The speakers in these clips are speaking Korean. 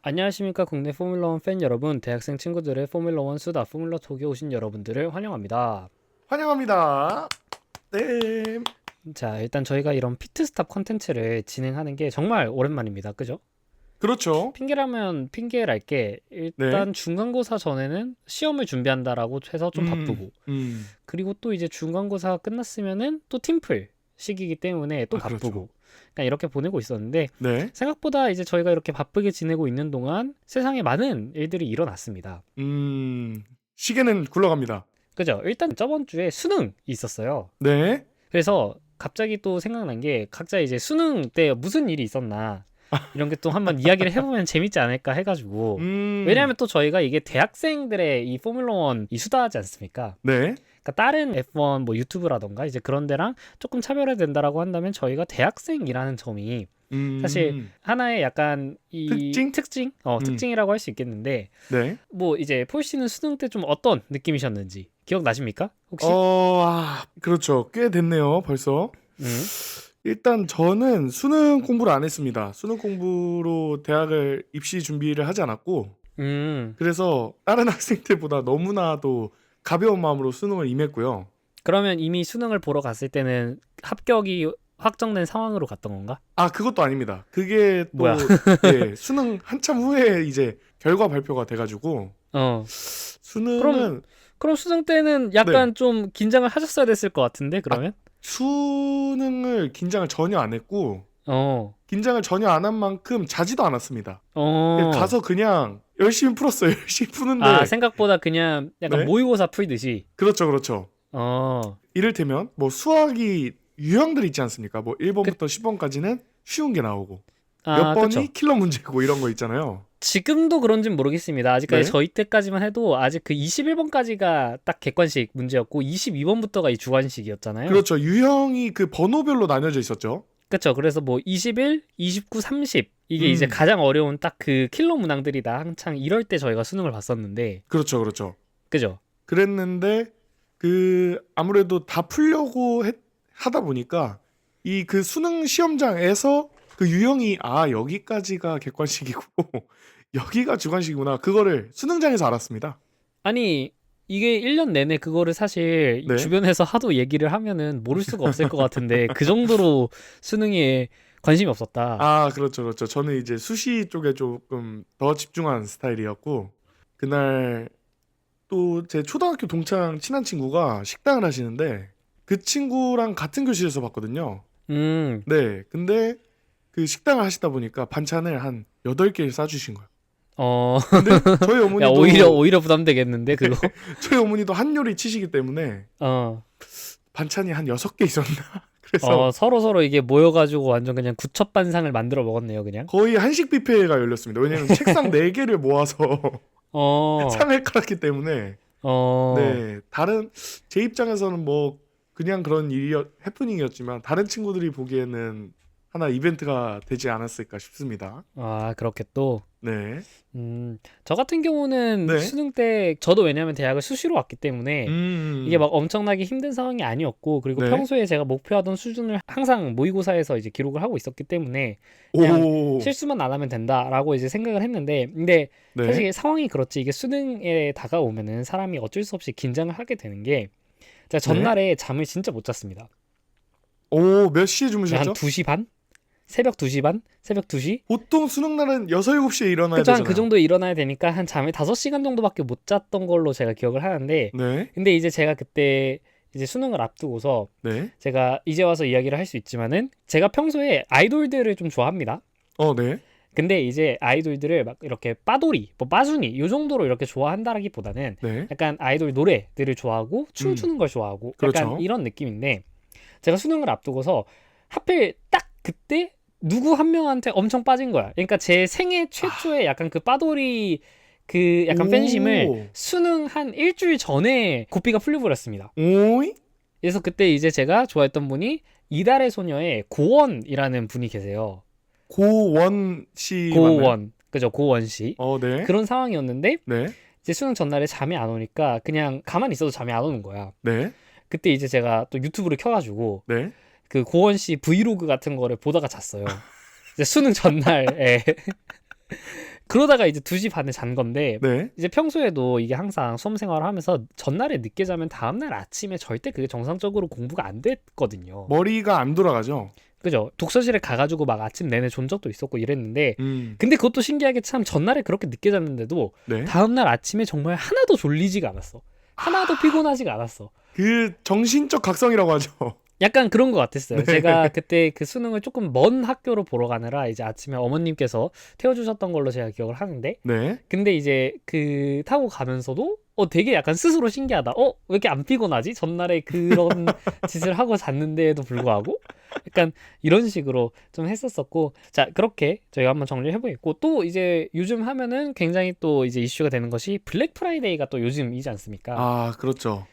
안녕하십니까 국내 포뮬러1 팬 여러분, 대학생 친구들의 포뮬러1 수다 포뮬러 톡에 오신 여러분들을 환영합니다. 환영합니다. 네. 자, 일단 저희가 이런 피트스탑 컨텐츠를 진행하는 게 정말 오랜만입니다. 그죠? 그렇죠. 핑계라면 핑계랄 게 네. 일단 중간고사 전에는 시험을 준비한다라고 해서 좀 음, 바쁘고, 음. 그리고 또 이제 중간고사가 끝났으면은 또 팀플 시기이기 때문에 또 아, 그렇죠. 바쁘고, 그러니까 이렇게 보내고 있었는데 네. 생각보다 이제 저희가 이렇게 바쁘게 지내고 있는 동안 세상에 많은 일들이 일어났습니다. 시계는 굴러갑니다. 그죠? 일단 저번 주에 수능이 있었어요. 네. 그래서 갑자기 또 생각난 게 각자 이제 수능 때 무슨 일이 있었나 이런 게 또 한번 이야기를 해보면 재밌지 않을까 해가지고, 음, 왜냐하면 또 저희가 이게 대학생들의 이 포뮬러1 이 수다하지 않습니까? 네. 그러니까 다른 F1 뭐 유튜브라던가 이제 그런 데랑 조금 차별화된다라고 한다면 저희가 대학생이라는 점이 사실 음, 하나의 약간 이 특징? 음, 특징이라고 할 수 있겠는데, 네. 뭐 이제 폴 씨는 수능 때 좀 어떤 느낌이셨는지 기억나십니까? 혹시? 그렇죠. 꽤 됐네요, 벌써. 음. 일단 저는 수능 공부를 안 했습니다. 수능 공부로 대학을 입시 준비를 하지 않았고, 음. 그래서 다른 학생들보다 너무나도 가벼운 마음으로 수능을 임했고요. 그러면 이미 수능을 보러 갔을 때는 합격이 확정된 상황으로 갔던 건가? 그것도 아닙니다. 그게 뭐야? 또, 예, 수능 한참 후에 이제 결과 발표가 돼가지고, 어. 그럼 수능은, 그럼 수능 때는 네, 약간 좀 긴장을 하셨어야 됐을 것 같은데 아, 그러면? 수능을 긴장을 전혀 안 했고, 어. 긴장을 전혀 안 한 만큼 자지도 않았습니다. 어. 가서 그냥 열심히 풀었어요. 열심히 아, 푸는데, 생각보다 그냥 약간 네, 모의고사 풀듯이. 그렇죠, 그렇죠. 어. 이를테면, 뭐 수학이 유형들 있지 않습니까? 뭐 그 1번부터 10번까지는 쉬운 게 나오고, 몇 아, 그쵸. 번이 킬러 문제고 이런 거 있잖아요. 지금도 그런진 모르겠습니다. 아직까지 네. 저희 때까지만 해도 아직 그 21번까지가 딱 객관식 문제였고 22번부터가 이 주관식이었잖아요. 그렇죠. 유형이 그 번호별로 나뉘어져 있었죠. 그쵸. 그래서 뭐 21, 29, 30 이게 이제 음, 가장 어려운 딱 그 킬러 문항들이다. 한창 이럴 때 저희가 수능을 봤었는데, 그렇죠, 그렇죠. 그죠? 그랬는데 아무래도 다 풀려고 하다 보니까 이 그 수능 시험장에서 그 유형이 여기까지가 객관식이고 여기가 주관식이구나. 그거를 수능장에서 알았습니다. 아니, 이게 1년 내내 그거를 사실 네. 주변에서 하도 얘기를 하면은 모를 수가 없을 것 같은데 그 정도로 수능에 관심이 없었다. 그렇죠, 그렇죠. 저는 이제 수시 쪽에 조금 더 집중한 스타일이었고 그날 또 제 초등학교 동창 친한 친구가 식당을 하시는데 그 친구랑 같은 교실에서 봤거든요. 음, 네. 근데 그 식당을 하시다 보니까 반찬을 한 8개 싸주신 거예요. 어, 근데 저희 야, 오히려, 어머니도 오히려 부담되겠는데, 그거? 저희 어머니도 한요리 치시기 때문에 어, 반찬이 한 6개 있었나? 그래서 서로 이게 모여가지고 완전 그냥 구첩반상을 만들어 먹었네요, 그냥. 거의 한식 뷔페가 열렸습니다. 왜냐면 책상 4개를 모아서 어, 상을 깔았기 때문에 어, 네. 제 입장에서는 뭐 그냥 그런 해프닝이었지만 다른 친구들이 보기에는 하나 이벤트가 되지 않았을까 싶습니다. 아, 그렇게 또. 네. 저 같은 경우는 네. 수능 때 저도 왜냐면 대학을 수시로 왔기 때문에 이게 막 음. 엄청나게 힘든 상황이 아니었고, 그리고 네. 평소에 제가 목표하던 수준을 항상 모의고사에서 이제 기록을 하고 있었기 때문에 그냥 오. 실수만 안 하면 된다라고 이제 생각을 했는데, 근데 네. 사실 상황이 그렇지, 이게 수능에 다가오면은 사람이 어쩔 수 없이 긴장을 하게 되는 게, 제가 네. 전날에 잠을 진짜 못 잤습니다. 몇 시에 한 주무셨죠? 2시 반? 새벽 2시 반? 새벽 2시? 보통 수능 날은 6, 7시에 일어나야 그쵸, 한 그 되잖아요. 정도에 일어나야 되니까 한 잠을 5시간 정도밖에 못 잤던 걸로 제가 기억을 하는데, 네. 근데 이제 제가 그때 이제 수능을 앞두고서 네. 제가 이제 와서 이야기를 할 수 있지만은 제가 평소에 아이돌들을 좀 좋아합니다. 네. 근데 이제 아이돌들을 막 이렇게 빠돌이, 뭐 빠순이 요 정도로 이렇게 좋아한다라기보다는 네. 약간 아이돌 노래들을 좋아하고 음. 춤추는 걸 좋아하고 약간 그렇죠. 이런 느낌인데, 제가 수능을 앞두고서 하필 딱 그때 누구 한 명한테 엄청 빠진 거야. 그러니까 제 생애 최초의 약간 그 빠돌이 그 약간 팬심을 오. 수능 한 일주일 전에 고삐가 풀려버렸습니다. 오이? 그래서 그때 이제 제가 좋아했던 분이 이달의 소녀의 고원이라는 분이 계세요. 고원 씨 맞나요? 고원. 그죠, 고원 씨. 네. 그런 상황이었는데 네. 이제 수능 전날에 잠이 안 오니까 그냥 가만히 있어도 잠이 안 오는 거야. 네. 그때 이제 제가 또 유튜브를 켜가지고 네. 그 고원 씨 브이로그 같은 거를 보다가 잤어요. 이제 수능 전날에 그러다가 이제 2시 반에 잔 건데 네. 이제 평소에도 이게 항상 수험 생활을 하면서 전날에 늦게 자면 다음날 아침에 절대 그게 정상적으로 공부가 안 됐거든요. 머리가 안 돌아가죠. 그죠? 독서실에 가가지고 막 아침 내내 존 적도 있었고 이랬는데 음. 근데 그것도 신기하게 참 전날에 그렇게 늦게 잤는데도 네. 다음날 아침에 정말 하나도 졸리지가 않았어. 하나도 피곤하지가 않았어. 그 정신적 각성이라고 하죠. 약간 그런 것 같았어요. 네. 제가 그때 그 수능을 조금 먼 학교로 보러 가느라 이제 아침에 어머님께서 태워주셨던 걸로 제가 기억을 하는데 네. 근데 이제 그 타고 가면서도 되게 약간 스스로 신기하다. 왜 이렇게 안 피곤하지? 전날에 그런 짓을 하고 잤는데에도 불구하고 약간 이런 식으로 좀 했었었고 자 그렇게 저희가 한번 정리를 해보겠고 또 이제 요즘 하면은 굉장히 또 이제 이슈가 되는 것이 블랙 프라이데이가 또 요즘이지 않습니까? 아, 그렇죠.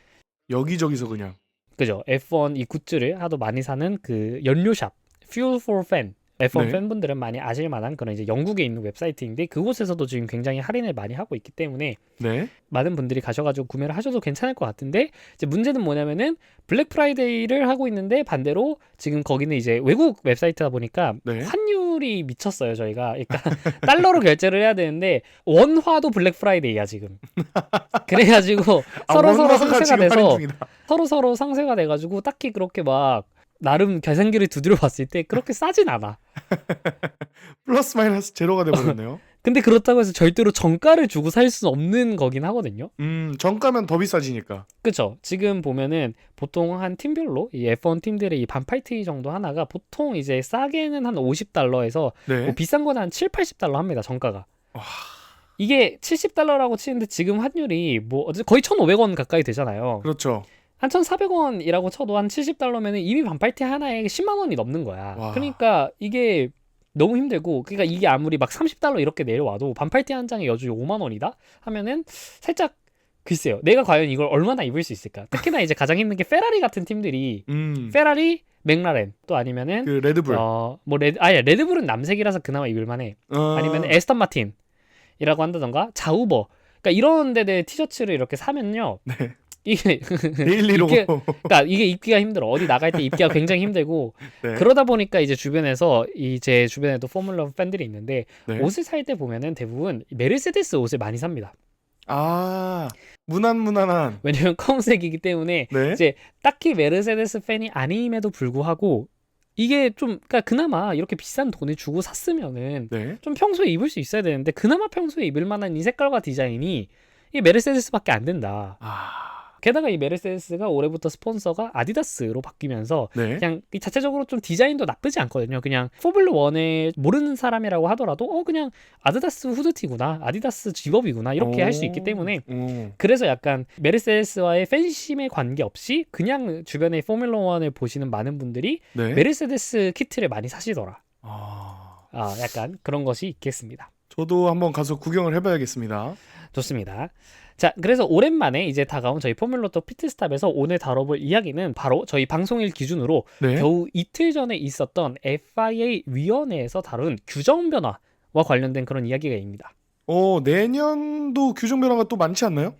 여기저기서 그냥. 그죠? F1 이 굿즈를 하도 많이 사는 그 연료샵 Fuel for Fan F1 네. 팬분들은 많이 아실 만한 그런 이제 영국에 있는 웹사이트인데 그곳에서도 지금 굉장히 할인을 많이 하고 있기 때문에 네. 많은 분들이 가셔가지고 구매를 하셔도 괜찮을 것 같은데 이제 문제는 뭐냐면은 블랙 프라이데이를 하고 있는데 반대로 지금 거기는 이제 외국 웹사이트다 보니까 네. 환율이 미쳤어요 저희가 그러니까 달러로 결제를 해야 되는데 원화도 블랙 프라이데이야 지금 그래가지고 서로 원화가 상쇄가 지금 할인 돼서 중이다. 서로 상쇄가 돼가지고 딱히 그렇게 막 나름 계산기를 두드려 봤을 때 그렇게 싸진 않아. 플러스 마이너스 제로가 돼버렸네요. 근데 그렇다고 해서 절대로 정가를 주고 살 수는 없는 거긴 하거든요. 정가면 더 비싸지니까. 그쵸? 지금 보면은 보통 한 팀별로 이 F1 팀들의 이 반팔티 정도 하나가 보통 이제 싸게는 한 $50에서 네. 뭐 비싼 거는 한 $7, $80 합니다. 정가가. 와. 이게 $70라고 치는데 지금 환율이 뭐 거의 1,500원 가까이 되잖아요. 그렇죠. 한 1,400원이라고 쳐도 한 $70면은 이미 반팔티 하나에 10만 원이 넘는 거야. 와. 그러니까 이게 너무 힘들고 그러니까 이게 아무리 막 $30 이렇게 내려와도 반팔티 한 장에 여주 5만 원이다 하면은 살짝 글쎄요. 내가 과연 이걸 얼마나 입을 수 있을까? 특히나 이제 가장 힘든 게 페라리 같은 팀들이 페라리, 맥라렌 또 아니면은 그 레드불. 레드불은 남색이라서 그나마 입을 만해. 아니면 에스턴 마틴이라고 한다던가 자우버. 그러니까 이런 데들 티셔츠를 이렇게 사면요. 네. 이게 데일리로. 그러니까 이게 입기가 힘들어. 어디 나갈 때 입기가 굉장히 힘들고 네. 그러다 보니까 이제 주변에서 제 주변에도 포뮬러 팬들이 있는데 네. 옷을 살 때 보면은 대부분 메르세데스 옷을 많이 삽니다. 아, 무난무난한. 왜냐면 검은색이기 때문에 네. 이제 딱히 메르세데스 팬이 아님에도 불구하고 이게 좀 그러니까 그나마 이렇게 비싼 돈을 주고 샀으면은 네. 좀 평소에 입을 수 있어야 되는데 그나마 평소에 입을 만한 이 색깔과 디자인이 이 메르세데스밖에 안 된다. 아, 게다가 이 메르세데스가 올해부터 스폰서가 아디다스로 바뀌면서 네. 그냥 이 자체적으로 좀 디자인도 나쁘지 않거든요. 그냥 포뮬러 1에 모르는 사람이라고 하더라도 그냥 아디다스 후드티구나, 아디다스 집업이구나 이렇게 할 수 있기 때문에 그래서 약간 메르세데스와의 팬심에 관계없이 그냥 주변의 포뮬러 1을 보시는 많은 분들이 네. 메르세데스 키트를 많이 사시더라. 아, 약간 그런 것이 있겠습니다. 저도 한번 가서 구경을 해봐야겠습니다. 좋습니다. 자, 그래서 오랜만에 이제 다가온 저희 포뮬러2 피트스탑에서 오늘 다뤄볼 이야기는 바로 저희 방송일 기준으로 네. 겨우 이틀 전에 있었던 FIA 위원회에서 다룬 규정 변화와 관련된 그런 이야기가입니다. 내년도 규정 변화가 또 많지 않나요?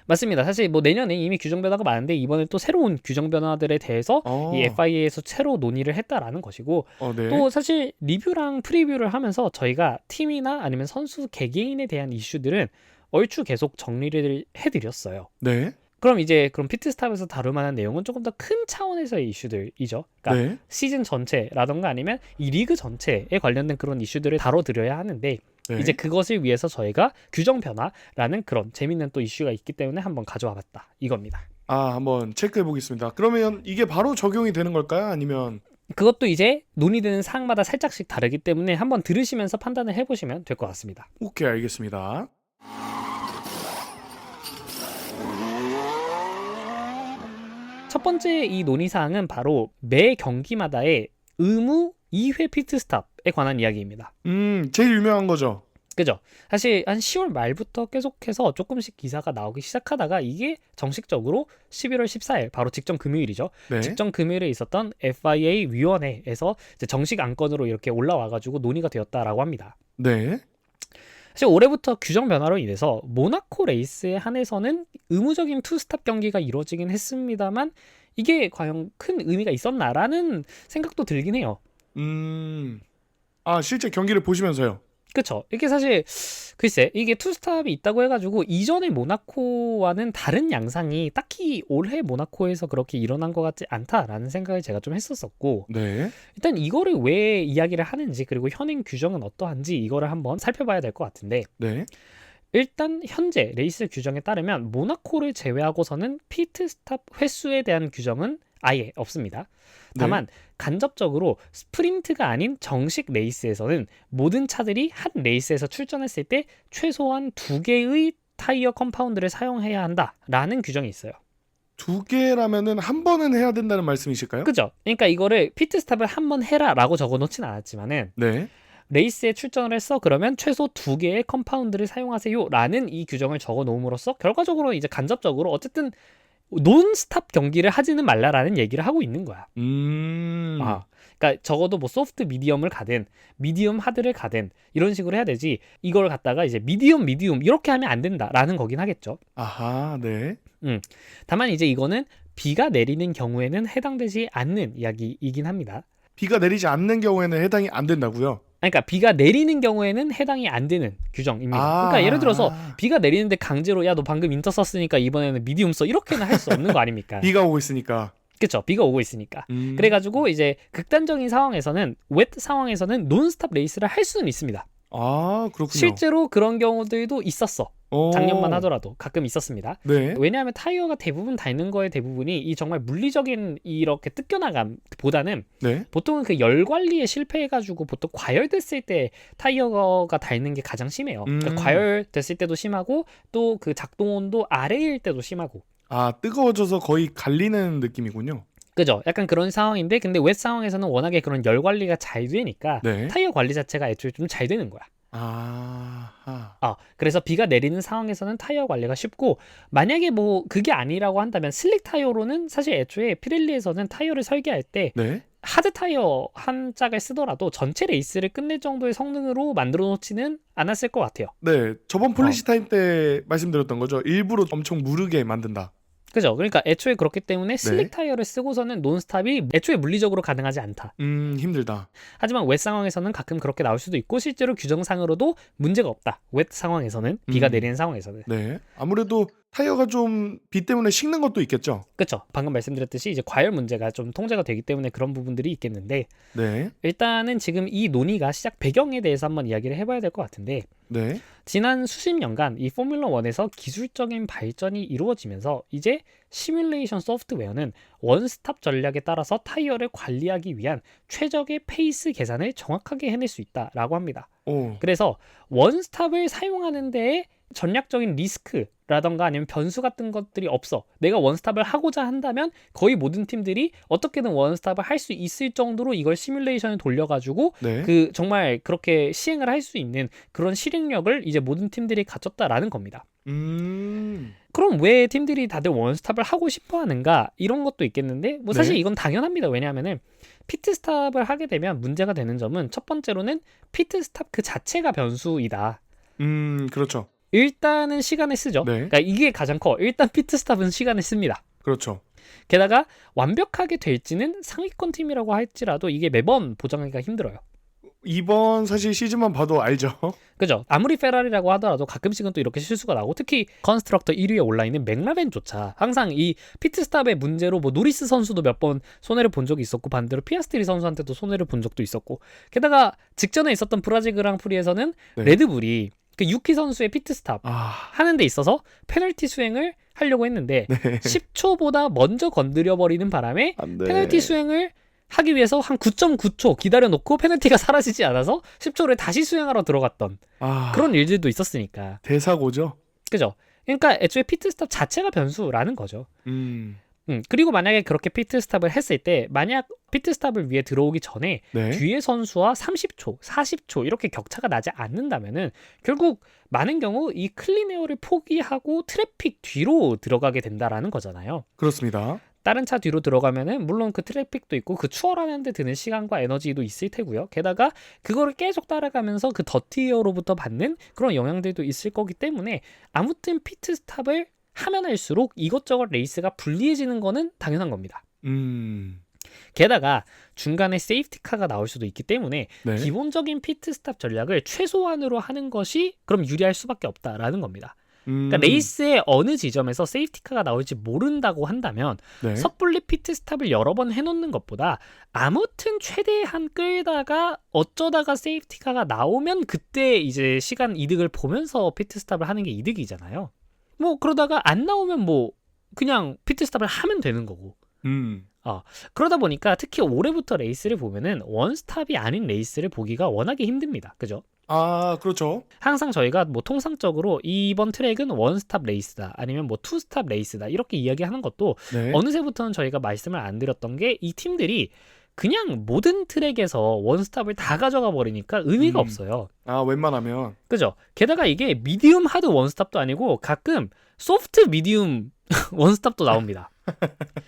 맞습니다. 사실 뭐 내년에 이미 규정 변화가 많은데 이번에 또 새로운 규정 변화들에 대해서 이 FIA에서 새로 논의를 했다라는 것이고 네. 또 사실 리뷰랑 프리뷰를 하면서 저희가 팀이나 아니면 선수 개개인에 대한 이슈들은 얼추 계속 정리를 해드렸어요. 네. 그럼 피트스탑에서 다룰 만한 내용은 조금 더 큰 차원에서의 이슈들이죠. 그러니까 네. 시즌 전체라던가 아니면 이 리그 전체에 관련된 그런 이슈들을 다뤄드려야 하는데 네. 이제 그것을 위해서 저희가 규정 변화라는 그런 재밌는 또 이슈가 있기 때문에 한번 가져와 봤다 이겁니다. 한번 체크해 보겠습니다. 그러면 이게 바로 적용이 되는 걸까요? 아니면 그것도 이제 논의되는 사항마다 살짝씩 다르기 때문에 한번 들으시면서 판단을 해보시면 될 것 같습니다. 오케이, 알겠습니다. 첫 번째 이 논의사항은 바로 매 경기마다의 의무 2회 피트스탑에 관한 이야기입니다. 제일 유명한 거죠. 그죠? 사실 한 10월 말부터 계속해서 조금씩 기사가 나오기 시작하다가 이게 정식적으로 11월 14일 바로 직전 금요일이죠. 네. 직전 금요일에 있었던 FIA 위원회에서 이제 정식 안건으로 이렇게 올라와가지고 논의가 되었다라고 합니다. 네. 사실 올해부터 규정 변화로 인해서 모나코 레이스에 한해서는 의무적인 투스탑 경기가 이루어지긴 했습니다만 이게 과연 큰 의미가 있었나라는 생각도 들긴 해요. 실제 경기를 보시면서요. 그쵸. 이게 사실 글쎄 이게 투스탑이 있다고 해가지고 이전의 모나코와는 다른 양상이 딱히 올해 모나코에서 그렇게 일어난 것 같지 않다라는 생각을 제가 좀 했었었고, 네. 일단 이거를 왜 이야기를 하는지 그리고 현행 규정은 어떠한지 이거를 한번 살펴봐야 될 것 같은데, 네. 일단 현재 레이스 규정에 따르면 모나코를 제외하고서는 피트스탑 횟수에 대한 규정은 아예 없습니다. 다만 간접적으로 스프린트가 아닌 정식 레이스에서는 모든 차들이 한 레이스에서 출전했을 때 최소한 2개의 타이어 컴파운드를 사용해야 한다라는 규정이 있어요. 2개라면은 한 번은 해야 된다는 말씀이실까요? 그죠? 그러니까 이거를 피트스탑을 한 번 해라라고 적어놓진 않았지만은, 네. 레이스에 출전을 했어 그러면 최소 2개의 컴파운드를 사용하세요라는 이 규정을 적어놓음으로써 결과적으로 이제 간접적으로 어쨌든 논스탑 경기를 하지는 말라라는 얘기를 하고 있는 거야. 그러니까 적어도 뭐 소프트 미디엄을 가든 미디엄 하드를 가든 이런 식으로 해야 되지, 이걸 갖다가 이제 미디엄 이렇게 하면 안 된다라는 거긴 하겠죠. 아하, 네. 다만 이제 이거는 비가 내리는 경우에는 해당되지 않는 이야기이긴 합니다. 비가 내리지 않는 경우에는 해당이 안 된다고요? 그러니까 비가 내리는 경우에는 해당이 안 되는 규정입니다. 그러니까 예를 들어서 비가 내리는데 강제로 야 너 방금 인터 썼으니까 이번에는 미디움 써 이렇게는 할 수 없는 거 아닙니까? 비가 오고 있으니까. 그쵸, 비가 오고 있으니까. 그래가지고 이제 극단적인 상황에서는 웻 상황에서는 논스탑 레이스를 할 수는 있습니다. 아, 그렇군요. 실제로 그런 경우들도 있었어. 작년만 오. 하더라도 가끔 있었습니다. 네. 왜냐하면 타이어가 대부분 닳는 거의 대부분이 이 정말 물리적인 이렇게 뜯겨나감보다는 네. 보통은 그 열 관리에 실패해가지고 보통 과열됐을 때 타이어가 닳는 게 가장 심해요. 그러니까 과열됐을 때도 심하고 또 그 작동 온도 아래일 때도 심하고. 아, 뜨거워져서 거의 갈리는 느낌이군요. 그죠? 약간 그런 상황인데, 근데 웻 상황에서는 워낙에 그런 열 관리가 잘 되니까 네. 타이어 관리 자체가 애초에 좀 잘 되는 거야. 아하. 그래서 비가 내리는 상황에서는 타이어 관리가 쉽고, 만약에 뭐 그게 아니라고 한다면 슬릭 타이어로는 사실 애초에 피렐리에서는 타이어를 설계할 때 네. 하드 타이어 한 짝을 쓰더라도 전체 레이스를 끝낼 정도의 성능으로 만들어 놓지는 않았을 것 같아요. 네. 저번 폴리시 타임 때 말씀드렸던 거죠. 일부러 엄청 무르게 만든다. 그죠? 그러니까 애초에 그렇기 때문에 슬릭 타이어를 쓰고서는 논스탑이 애초에 물리적으로 가능하지 않다. 힘들다. 하지만 웻 상황에서는 가끔 그렇게 나올 수도 있고, 실제로 규정상으로도 문제가 없다. 웻 상황에서는, 비가 내리는 상황에서는. 네. 아무래도 타이어가 좀 비 때문에 식는 것도 있겠죠. 그렇죠. 방금 말씀드렸듯이 이제 과열 문제가 좀 통제가 되기 때문에 그런 부분들이 있겠는데, 네. 일단은 지금 이 논의가 시작 배경에 대해서 한번 이야기를 해봐야 될 것 같은데, 네. 지난 수십 년간 이 포뮬러 1에서 기술적인 발전이 이루어지면서 이제 시뮬레이션 소프트웨어는 원스탑 전략에 따라서 타이어를 관리하기 위한 최적의 페이스 계산을 정확하게 해낼 수 있다라고 합니다. 오. 그래서 원스탑을 사용하는 데에 전략적인 리스크라던가 아니면 변수 같은 것들이 없어. 내가 원스탑을 하고자 한다면 거의 모든 팀들이 어떻게든 원스탑을 할 수 있을 정도로 이걸 시뮬레이션을 돌려가지고 네. 그 정말 그렇게 시행을 할 수 있는 그런 실행력을 이제 모든 팀들이 갖췄다라는 겁니다. 그럼 왜 팀들이 다들 원스탑을 하고 싶어 하는가? 이런 것도 있겠는데, 뭐 사실 네. 이건 당연합니다. 왜냐하면은 피트스탑을 하게 되면 문제가 되는 점은, 첫 번째로는 피트스탑 그 자체가 변수이다. 그렇죠. 일단은 시간을 쓰죠. 네. 그러니까 이게 가장 커. 일단 피트스탑은 시간을 씁니다. 그렇죠. 게다가 완벽하게 될지는 상위권 팀이라고 할지라도 이게 매번 보장하기가 힘들어요. 이번 사실 시즌만 봐도 알죠. 그죠? 아무리 페라리라고 하더라도 가끔씩은 또 이렇게 실수가 나고, 특히 컨스트럭터 1위에 올라있는 맥라렌조차 항상 이 피트스탑의 문제로 뭐 노리스 선수도 몇 번 손해를 본 적이 있었고, 반대로 피아스트리 선수한테도 손해를 본 적도 있었고, 게다가 직전에 있었던 브라질 그랑프리에서는 네. 레드불이 그 유키 선수의 피트스탑 하는 데 있어서 페널티 수행을 하려고 했는데 10초보다 먼저 건드려버리는 바람에 안 돼. 페널티 수행을 하기 위해서 한 9.9초 기다려놓고 페널티가 사라지지 않아서 10초를 다시 수행하러 들어갔던 그런 일들도 있었으니까. 대사고죠. 그죠? 그러니까 애초에 피트스탑 자체가 변수라는 거죠. 그리고 만약에 그렇게 피트스탑을 했을 때, 만약 피트스탑을 위해 들어오기 전에 네. 뒤에 선수와 30초, 40초 이렇게 격차가 나지 않는다면은 결국 많은 경우 이 클린에어를 포기하고 트래픽 뒤로 들어가게 된다라는 거잖아요. 그렇습니다. 다른 차 뒤로 들어가면은 물론 그 트래픽도 있고 그 추월하는 데 드는 시간과 에너지도 있을 테고요. 게다가 그거를 계속 따라가면서 그 더티에어로부터 받는 그런 영향들도 있을 거기 때문에, 아무튼 피트스탑을 하면 할수록 이것저것 레이스가 불리해지는 거는 당연한 겁니다. 게다가 중간에 세이프티카가 나올 수도 있기 때문에 네. 기본적인 피트스탑 전략을 최소한으로 하는 것이 그럼 유리할 수밖에 없다라는 겁니다. 그러니까 레이스의 어느 지점에서 세이프티카가 나올지 모른다고 한다면 네. 섣불리 피트스탑을 여러 번 해놓는 것보다 아무튼 최대한 끌다가 어쩌다가 세이프티카가 나오면 그때 이제 시간 이득을 보면서 피트스탑을 하는 게 이득이잖아요. 뭐 그러다가 안 나오면 뭐 그냥 피트스탑을 하면 되는 거고. 그러다 보니까 특히 올해부터 레이스를 보면은 원스탑이 아닌 레이스를 보기가 워낙에 힘듭니다. 그죠? 아, 그렇죠. 항상 저희가 뭐 통상적으로 이번 트랙은 원스탑 레이스다 아니면 뭐 투스탑 레이스다 이렇게 이야기하는 것도 네. 어느새부터는 저희가 말씀을 안 드렸던 게 이 팀들이 그냥 모든 트랙에서 원스탑을 다 가져가 버리니까 의미가 없어요. 아, 웬만하면. 그죠? 게다가 이게 미디움 하드 원스탑도 아니고 가끔 소프트 미디움 원스탑도 나옵니다.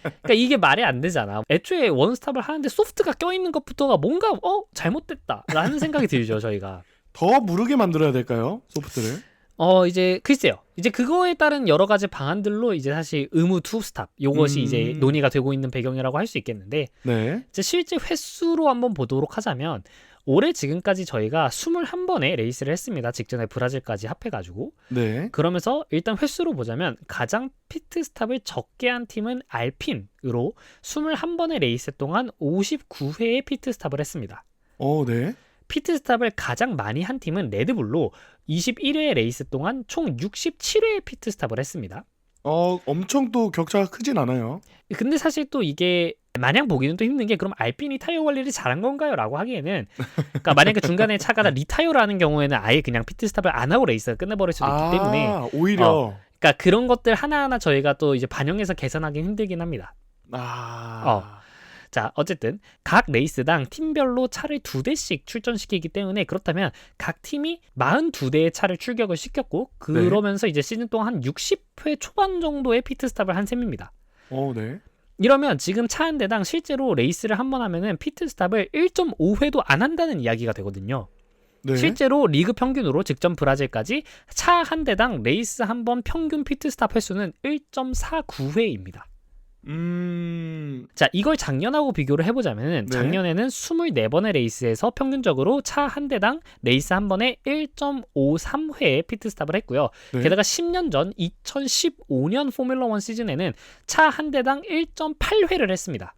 그러니까 이게 말이 안 되잖아. 애초에 원스탑을 하는데 소프트가 껴있는 것부터가 뭔가 잘못됐다라는 생각이 들죠, 저희가. 더 무르게 만들어야 될까요? 소프트를? 이제 글쎄요. 이제 그거에 따른 여러 가지 방안들로 이제 사실 의무 투스탑 요것이 이제 논의가 되고 있는 배경이라고 할 수 있겠는데 네. 이제 실제 횟수로 한번 보도록 하자면 올해 지금까지 저희가 21번의 레이스를 했습니다. 직전에 브라질까지 합해가지고. 네. 그러면서 일단 횟수로 보자면 가장 피트스탑을 적게 한 팀은 알핀으로 21번의 레이스 동안 59회의 피트스탑을 했습니다. 네. 피트스탑을 가장 많이 한 팀은 레드불로 21회 레이스 동안 총 67회의 피트스탑을 했습니다. 엄청 또 격차가 크진 않아요. 근데 사실 또 이게 마냥 보기는 또 힘든 게 그럼 알핀이 타이어 관리를 잘한 건가요? 라고 하기에는 그러니까 만약에 중간에 차가 다 리타이어를 하는 경우에는 아예 그냥 피트스탑을 안 하고 레이스가 끝내버릴 수도 있기 때문에 오히려 그러니까 그런 것들 하나하나 저희가 또 이제 반영해서 계산하기는 힘들긴 합니다. 자, 어쨌든 각 레이스당 팀별로 차를 2대씩 출전시키기 때문에 그렇다면 각 팀이 42대의 차를 출격을 시켰고 그러면서 이제 시즌 동안 한 60회 초반 정도의 피트스탑을 한 셈입니다. 네. 이러면 지금 차 한 대당 실제로 레이스를 한 번 하면은 피트스탑을 1.5회도 안 한다는 이야기가 되거든요. 네. 실제로 리그 평균으로 직전 브라질까지 차 한 대당 레이스 한 번 평균 피트스탑 횟수는 1.49회입니다. 자, 이걸 작년하고 비교를 해보자면 작년에는 24번의 레이스에서 평균적으로 차 한 대당 레이스 한 번에 1.53회의 피트스탑을 했고요. 네. 게다가 10년 전 2015년 포뮬러 1 시즌에는 차 한 대당 1.8회를 했습니다.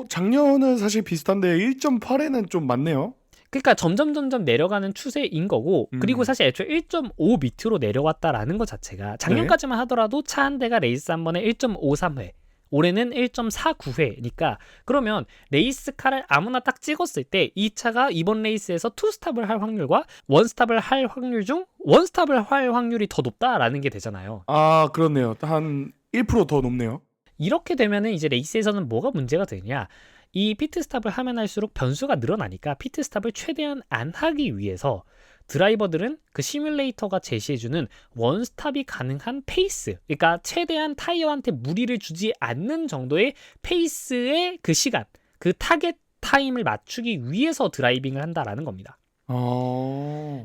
작년은 사실 비슷한데 1.8에는 좀 많네요. 그러니까 점점 내려가는 추세인 거고 그리고 사실 애초에 1.5 밑으로 내려왔다라는 것 자체가 작년까지만 하더라도 차 한 대가 레이스 한 번에 1.53회 올해는 1.49회니까 그러면 레이스카를 아무나 딱 찍었을 때 이 차가 이번 레이스에서 투스탑을 할 확률과 원스탑을 할 확률 중 원스탑을 할 확률이 더 높다라는 게 되잖아요. 그렇네요. 한 1% 더 높네요. 이렇게 되면은 이제 레이스에서는 뭐가 문제가 되냐? 이 피트스탑을 하면 할수록 변수가 늘어나니까 피트스탑을 최대한 안 하기 위해서 드라이버들은 그 시뮬레이터가 제시해주는 원스탑이 가능한 페이스, 그러니까 최대한 타이어한테 무리를 주지 않는 정도의 페이스의 그 시간, 그 타겟 타임을 맞추기 위해서 드라이빙을 한다라는 겁니다.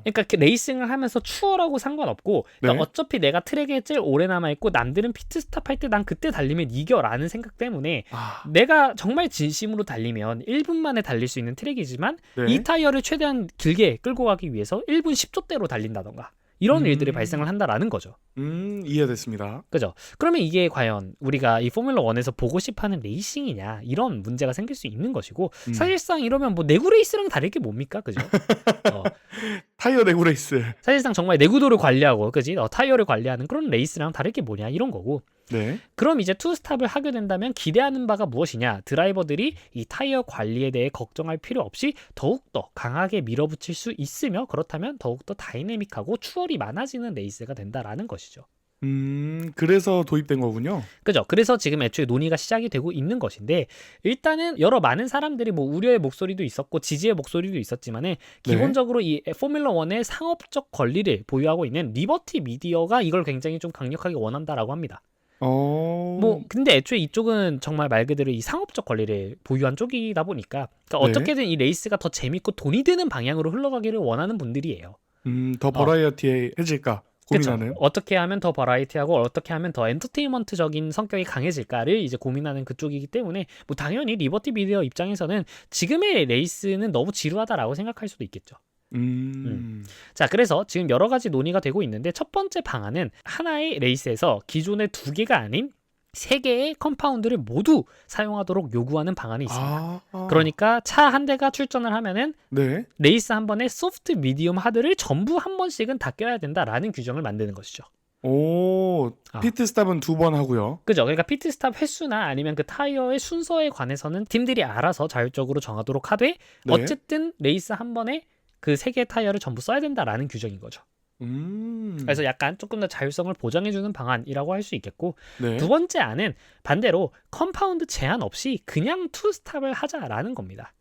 그러니까 레이싱을 하면서 추월하고 상관없고 그러니까 어차피 내가 트랙에 제일 오래 남아있고 남들은 피트스탑 할 때 난 그때 달리면 이겨라는 생각 때문에 내가 정말 진심으로 달리면 1분 만에 달릴 수 있는 트랙이지만 이 타이어를 최대한 길게 끌고 가기 위해서 1분 10초대로 달린다던가 이런 일들이 발생을 한다라는 거죠. 이해됐습니다. 그죠? 그러면 이게 과연 우리가 이 포뮬러 1에서 보고 싶어하는 레이싱이냐 이런 문제가 생길 수 있는 것이고 사실상 이러면 뭐 내구 레이스랑 다를 게 뭡니까? 그죠? 타이어 내구 레이스. 사실상 정말 내구도를 관리하고 그지? 타이어를 관리하는 그런 레이스랑 다를 게 뭐냐 이런 거고 네. 그럼 이제 투스탑을 하게 된다면 기대하는 바가 무엇이냐? 드라이버들이 이 타이어 관리에 대해 걱정할 필요 없이 더욱더 강하게 밀어붙일 수 있으며 그렇다면 더욱더 다이내믹하고 추월이 많아지는 레이스가 된다라는 것이죠. 그래서 도입된 거군요. 그죠? 그래서 지금 애초에 논의가 시작이 되고 있는 것인데 일단은 여러 많은 사람들이 뭐 우려의 목소리도 있었고 지지의 목소리도 있었지만은 기본적으로 이 포뮬러 1의 상업적 권리를 보유하고 있는 리버티 미디어가 이걸 굉장히 좀 강력하게 원한다라고 합니다. 뭐 근데 애초에 이쪽은 정말 말 그대로 이 상업적 권리를 보유한 쪽이다 보니까 그러니까 어떻게든 이 레이스가 더 재밌고 돈이 되는 방향으로 흘러가기를 원하는 분들이에요. 더 버라이어티해질까? 그쵸? 고민하는. 어떻게 하면 더 버라이티하고 어떻게 하면 더 엔터테인먼트적인 성격이 강해질까를 이제 고민하는 그쪽이기 때문에 뭐 당연히 리버티 미디어 입장에서는 지금의 레이스는 너무 지루하다라고 생각할 수도 있겠죠. 자, 그래서 지금 여러 가지 논의가 되고 있는데 첫 번째 방안은 하나의 레이스에서 기존의 2개가 아닌 3개의 컴파운드를 모두 사용하도록 요구하는 방안이 있습니다. 그러니까 차 한 대가 출전을 하면은 네. 레이스 한 번에 소프트, 미디움, 하드를 전부 한 번씩은 다 껴야 된다라는 규정을 만드는 것이죠. 오, 피트 스탑은 2번 하고요. 그죠? 그러니까 피트 스탑 횟수나 아니면 그 타이어의 순서에 관해서는 팀들이 알아서 자율적으로 정하도록 하되 네. 어쨌든 레이스 한 번에 그 3개의 타이어를 전부 써야 된다라는 규정인 거죠. 그래서 약간 조금 더 자율성을 보장해주는 방안이라고 할 수 있겠고, 네. 두 번째 안은 반대로 컴파운드 제한 없이 그냥 투 스탑을 하자라는 겁니다.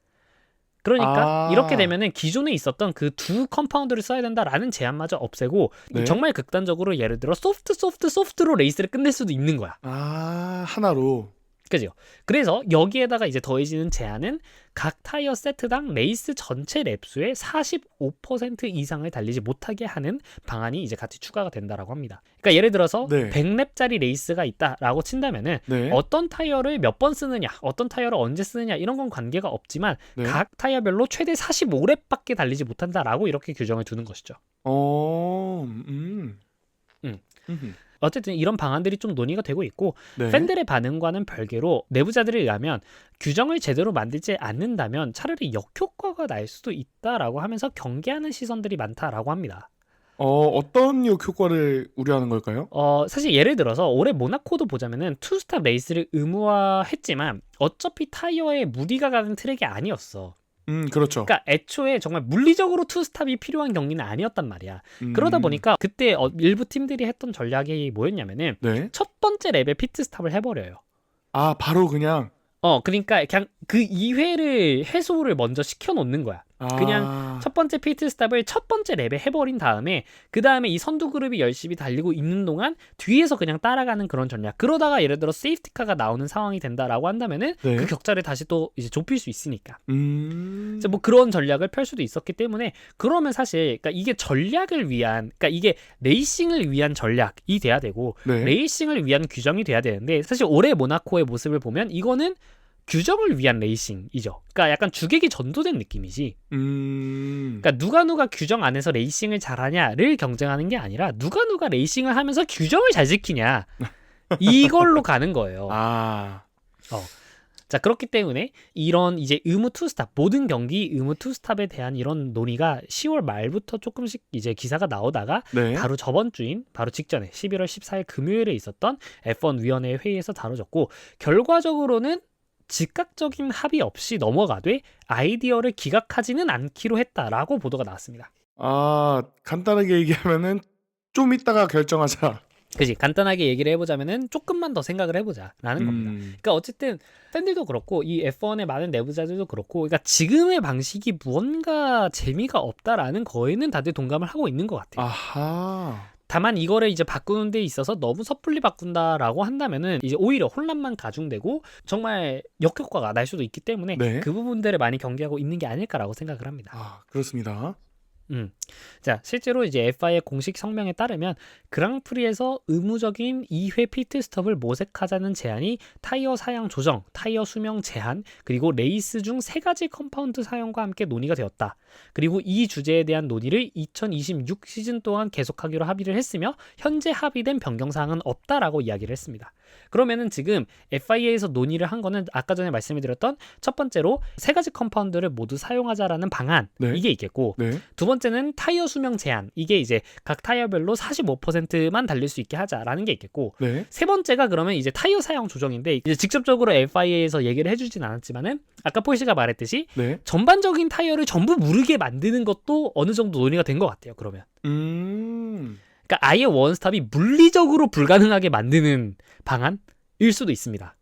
그러니까 이렇게 되면은 기존에 있었던 그 2 컴파운드를 써야 된다라는 제한마저 없애고 네. 정말 극단적으로 예를 들어 소프트로 레이스를 끝낼 수도 있는 거야. 하나로. 그죠? 그래서 여기에다가 이제 더해지는 제한은 각 타이어 세트당 레이스 전체 랩수의 45% 이상을 달리지 못하게 하는 방안이 이제 같이 추가가 된다라고 합니다. 그러니까 예를 들어서 네. 100랩짜리 레이스가 있다라고 친다면은 네. 어떤 타이어를 몇 번 쓰느냐, 어떤 타이어를 언제 쓰느냐 이런 건 관계가 없지만 네. 각 타이어별로 최대 45랩밖에 달리지 못한다라고 이렇게 규정을 두는 것이죠. 어쨌든 이런 방안들이 좀 논의가 되고 있고 네. 팬들의 반응과는 별개로 내부자들에 의하면 규정을 제대로 만들지 않는다면 차라리 역효과가 날 수도 있다라고 하면서 경계하는 시선들이 많다라고 합니다. 어떤 효과를 우려하는 걸까요? 사실 예를 들어서 올해 모나코도 보자면은 투스탑 레이스를 의무화했지만 어차피 타이어에 무디가 가는 트랙이 아니었어. 그렇죠. 그러니까 애초에 정말 물리적으로 투스탑이 필요한 경기는 아니었단 말이야. 그러다 보니까 그때 일부 팀들이 했던 전략이 뭐였냐면은 네. 첫 번째 랩에 피트스탑을 해버려요. 바로 그냥. 그러니까 그냥 그 2회를 해소를 먼저 시켜놓는 거야. 그냥 첫 번째 피트 스탑을 첫 번째 랩에 해버린 다음에 그 다음에 이 선두 그룹이 열심히 달리고 있는 동안 뒤에서 그냥 따라가는 그런 전략. 그러다가 예를 들어 세이프티카가 나오는 상황이 된다라고 한다면은 네. 그 격차를 다시 또 이제 좁힐 수 있으니까. 그래서 뭐 그런 전략을 펼 수도 있었기 때문에 그러면 사실 그러니까 이게 전략을 위한 그러니까 이게 레이싱을 위한 전략이 돼야 되고 네. 레이싱을 위한 규정이 돼야 되는데 사실 올해 모나코의 모습을 보면 이거는 규정을 위한 레이싱이죠. 그러니까 약간 주객이 전도된 느낌이지. 그러니까 누가 규정 안에서 레이싱을 잘하냐를 경쟁하는 게 아니라 누가 레이싱을 하면서 규정을 잘 지키냐 이걸로 가는 거예요. 자, 그렇기 때문에 이런 이제 의무 투스탑 모든 경기 의무 투스탑에 대한 이런 논의가 10월 말부터 조금씩 이제 기사가 나오다가 네. 바로 저번 주인 바로 직전에 11월 14일 금요일에 있었던 F1 위원회 회의에서 다뤄졌고 결과적으로는 즉각적인 합의 없이 넘어가되 아이디어를 기각하지는 않기로 했다라고 보도가 나왔습니다. 간단하게 얘기하면은 좀 이따가 결정하자. 그치, 간단하게 얘기를 해보자면은 조금만 더 생각을 해보자라는 겁니다. 그러니까 어쨌든 팬들도 그렇고 이 F1의 많은 내부자들도 그렇고 그러니까 지금의 방식이 무언가 재미가 없다라는 거에는 다들 동감을 하고 있는 것 같아요. 다만 이거를 이제 바꾸는 데 있어서 너무 섣불리 바꾼다라고 한다면은 이제 오히려 혼란만 가중되고 정말 역효과가 날 수도 있기 때문에 네. 그 부분들을 많이 경계하고 있는 게 아닐까라고 생각을 합니다. 그렇습니다. 자, 실제로 이제 FI의 공식 성명에 따르면 그랑프리에서 의무적인 2회 피트 스톱을 모색하자는 제안이 타이어 사양 조정, 타이어 수명 제한, 그리고 레이스 중 3가지 컴파운드 사용과 함께 논의가 되었다. 그리고 이 주제에 대한 논의를 2026 시즌 동안 계속하기로 합의를 했으며 현재 합의된 변경사항은 없다라고 이야기를 했습니다. 그러면은 지금 FIA에서 논의를 한 거는 아까 전에 말씀드렸던 첫 번째로 3가지 컴파운드를 모두 사용하자라는 방안 이게 있겠고 두 번째는 타이어 수명 제한 이게 이제 각 타이어별로 45%만 달릴 수 있게 하자라는 게 있겠고 세 번째가 그러면 이제 타이어 사용 조정인데 이제 직접적으로 FIA에서 얘기를 해주진 않았지만은 아까 폴시가 말했듯이 전반적인 타이어를 전부 무르게 만드는 것도 어느 정도 논의가 된 것 같아요. 그러면 그러니까 아예 원스탑이 물리적으로 불가능하게 만드는 방안일 수도 있습니다.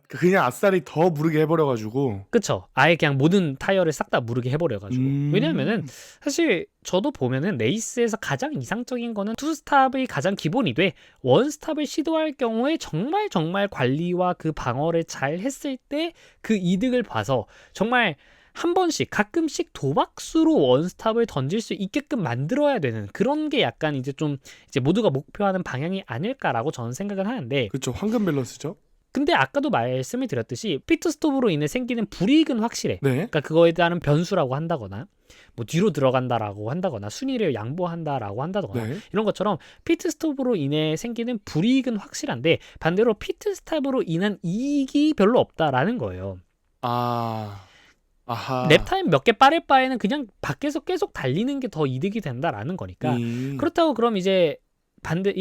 그냥 아싸리 더 무르게 해버려가지고. 그쵸. 아예 그냥 모든 타이어를 싹 다 무르게 해버려가지고. 왜냐면은 사실 저도 보면은 레이스에서 가장 이상적인 거는 투스탑의 가장 기본이 돼 원스탑을 시도할 경우에 정말 관리와 그 방어를 잘 했을 때 그 이득을 봐서 정말 한 번씩 가끔씩 도박수로 원스톱을 던질 수 있게끔 만들어야 되는 그런 게 약간 이제 좀 이제 모두가 목표하는 방향이 아닐까라고 저는 생각을 하는데, 그렇죠. 황금 밸런스죠. 근데 아까도 말씀을 드렸듯이 피트스톱으로 인해 생기는 불이익은 확실해. 네. 그러니까 그거에 따른 변수라고 한다거나 뭐 뒤로 들어간다라고 한다거나 순위를 양보한다라고 한다거나 네. 이런 것처럼 피트스톱으로 인해 생기는 불이익은 확실한데, 반대로 피트스톱으로 인한 이익이 별로 없다라는 거예요. 아. 아하. 랩타임 몇 개 빠를 바에는 그냥 밖에서 계속 달리는 게 더 이득이 된다라는 거니까. 그렇다고 그럼 이제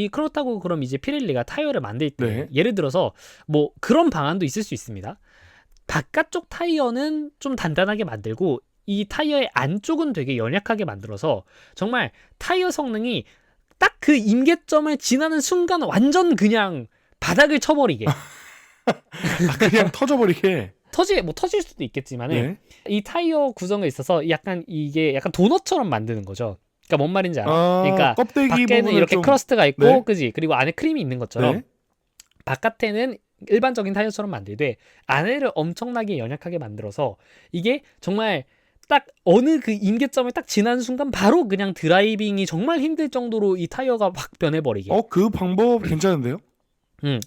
그렇다고 그럼 이제 피렐리가 타이어를 만들 때 네. 예를 들어서 뭐 그런 방안도 있을 수 있습니다. 바깥쪽 타이어는 좀 단단하게 만들고 이 타이어의 안쪽은 되게 연약하게 만들어서 정말 타이어 성능이 딱 그 임계점을 지나는 순간 완전 그냥 바닥을 쳐버리게. 그냥 터져버리게. 터질 수도 있겠지만은 네. 이 타이어 구성에 있어서 약간 이게 약간 도넛처럼 만드는 거죠. 그러니까 뭔 말인지 알아? 아, 그러니까 껍데기 밖에는 부분을 이렇게 좀. 크러스트가 있고, 네. 그지? 그리고 안에 크림이 있는 것처럼 네. 바깥에는 일반적인 타이어처럼 만들되 안에를 엄청나게 연약하게 만들어서 이게 정말 딱 어느 그 임계점을 딱 지난 순간 바로 그냥 드라이빙이 정말 힘들 정도로 이 타이어가 확 변해버리게. 그 방법 괜찮은데요?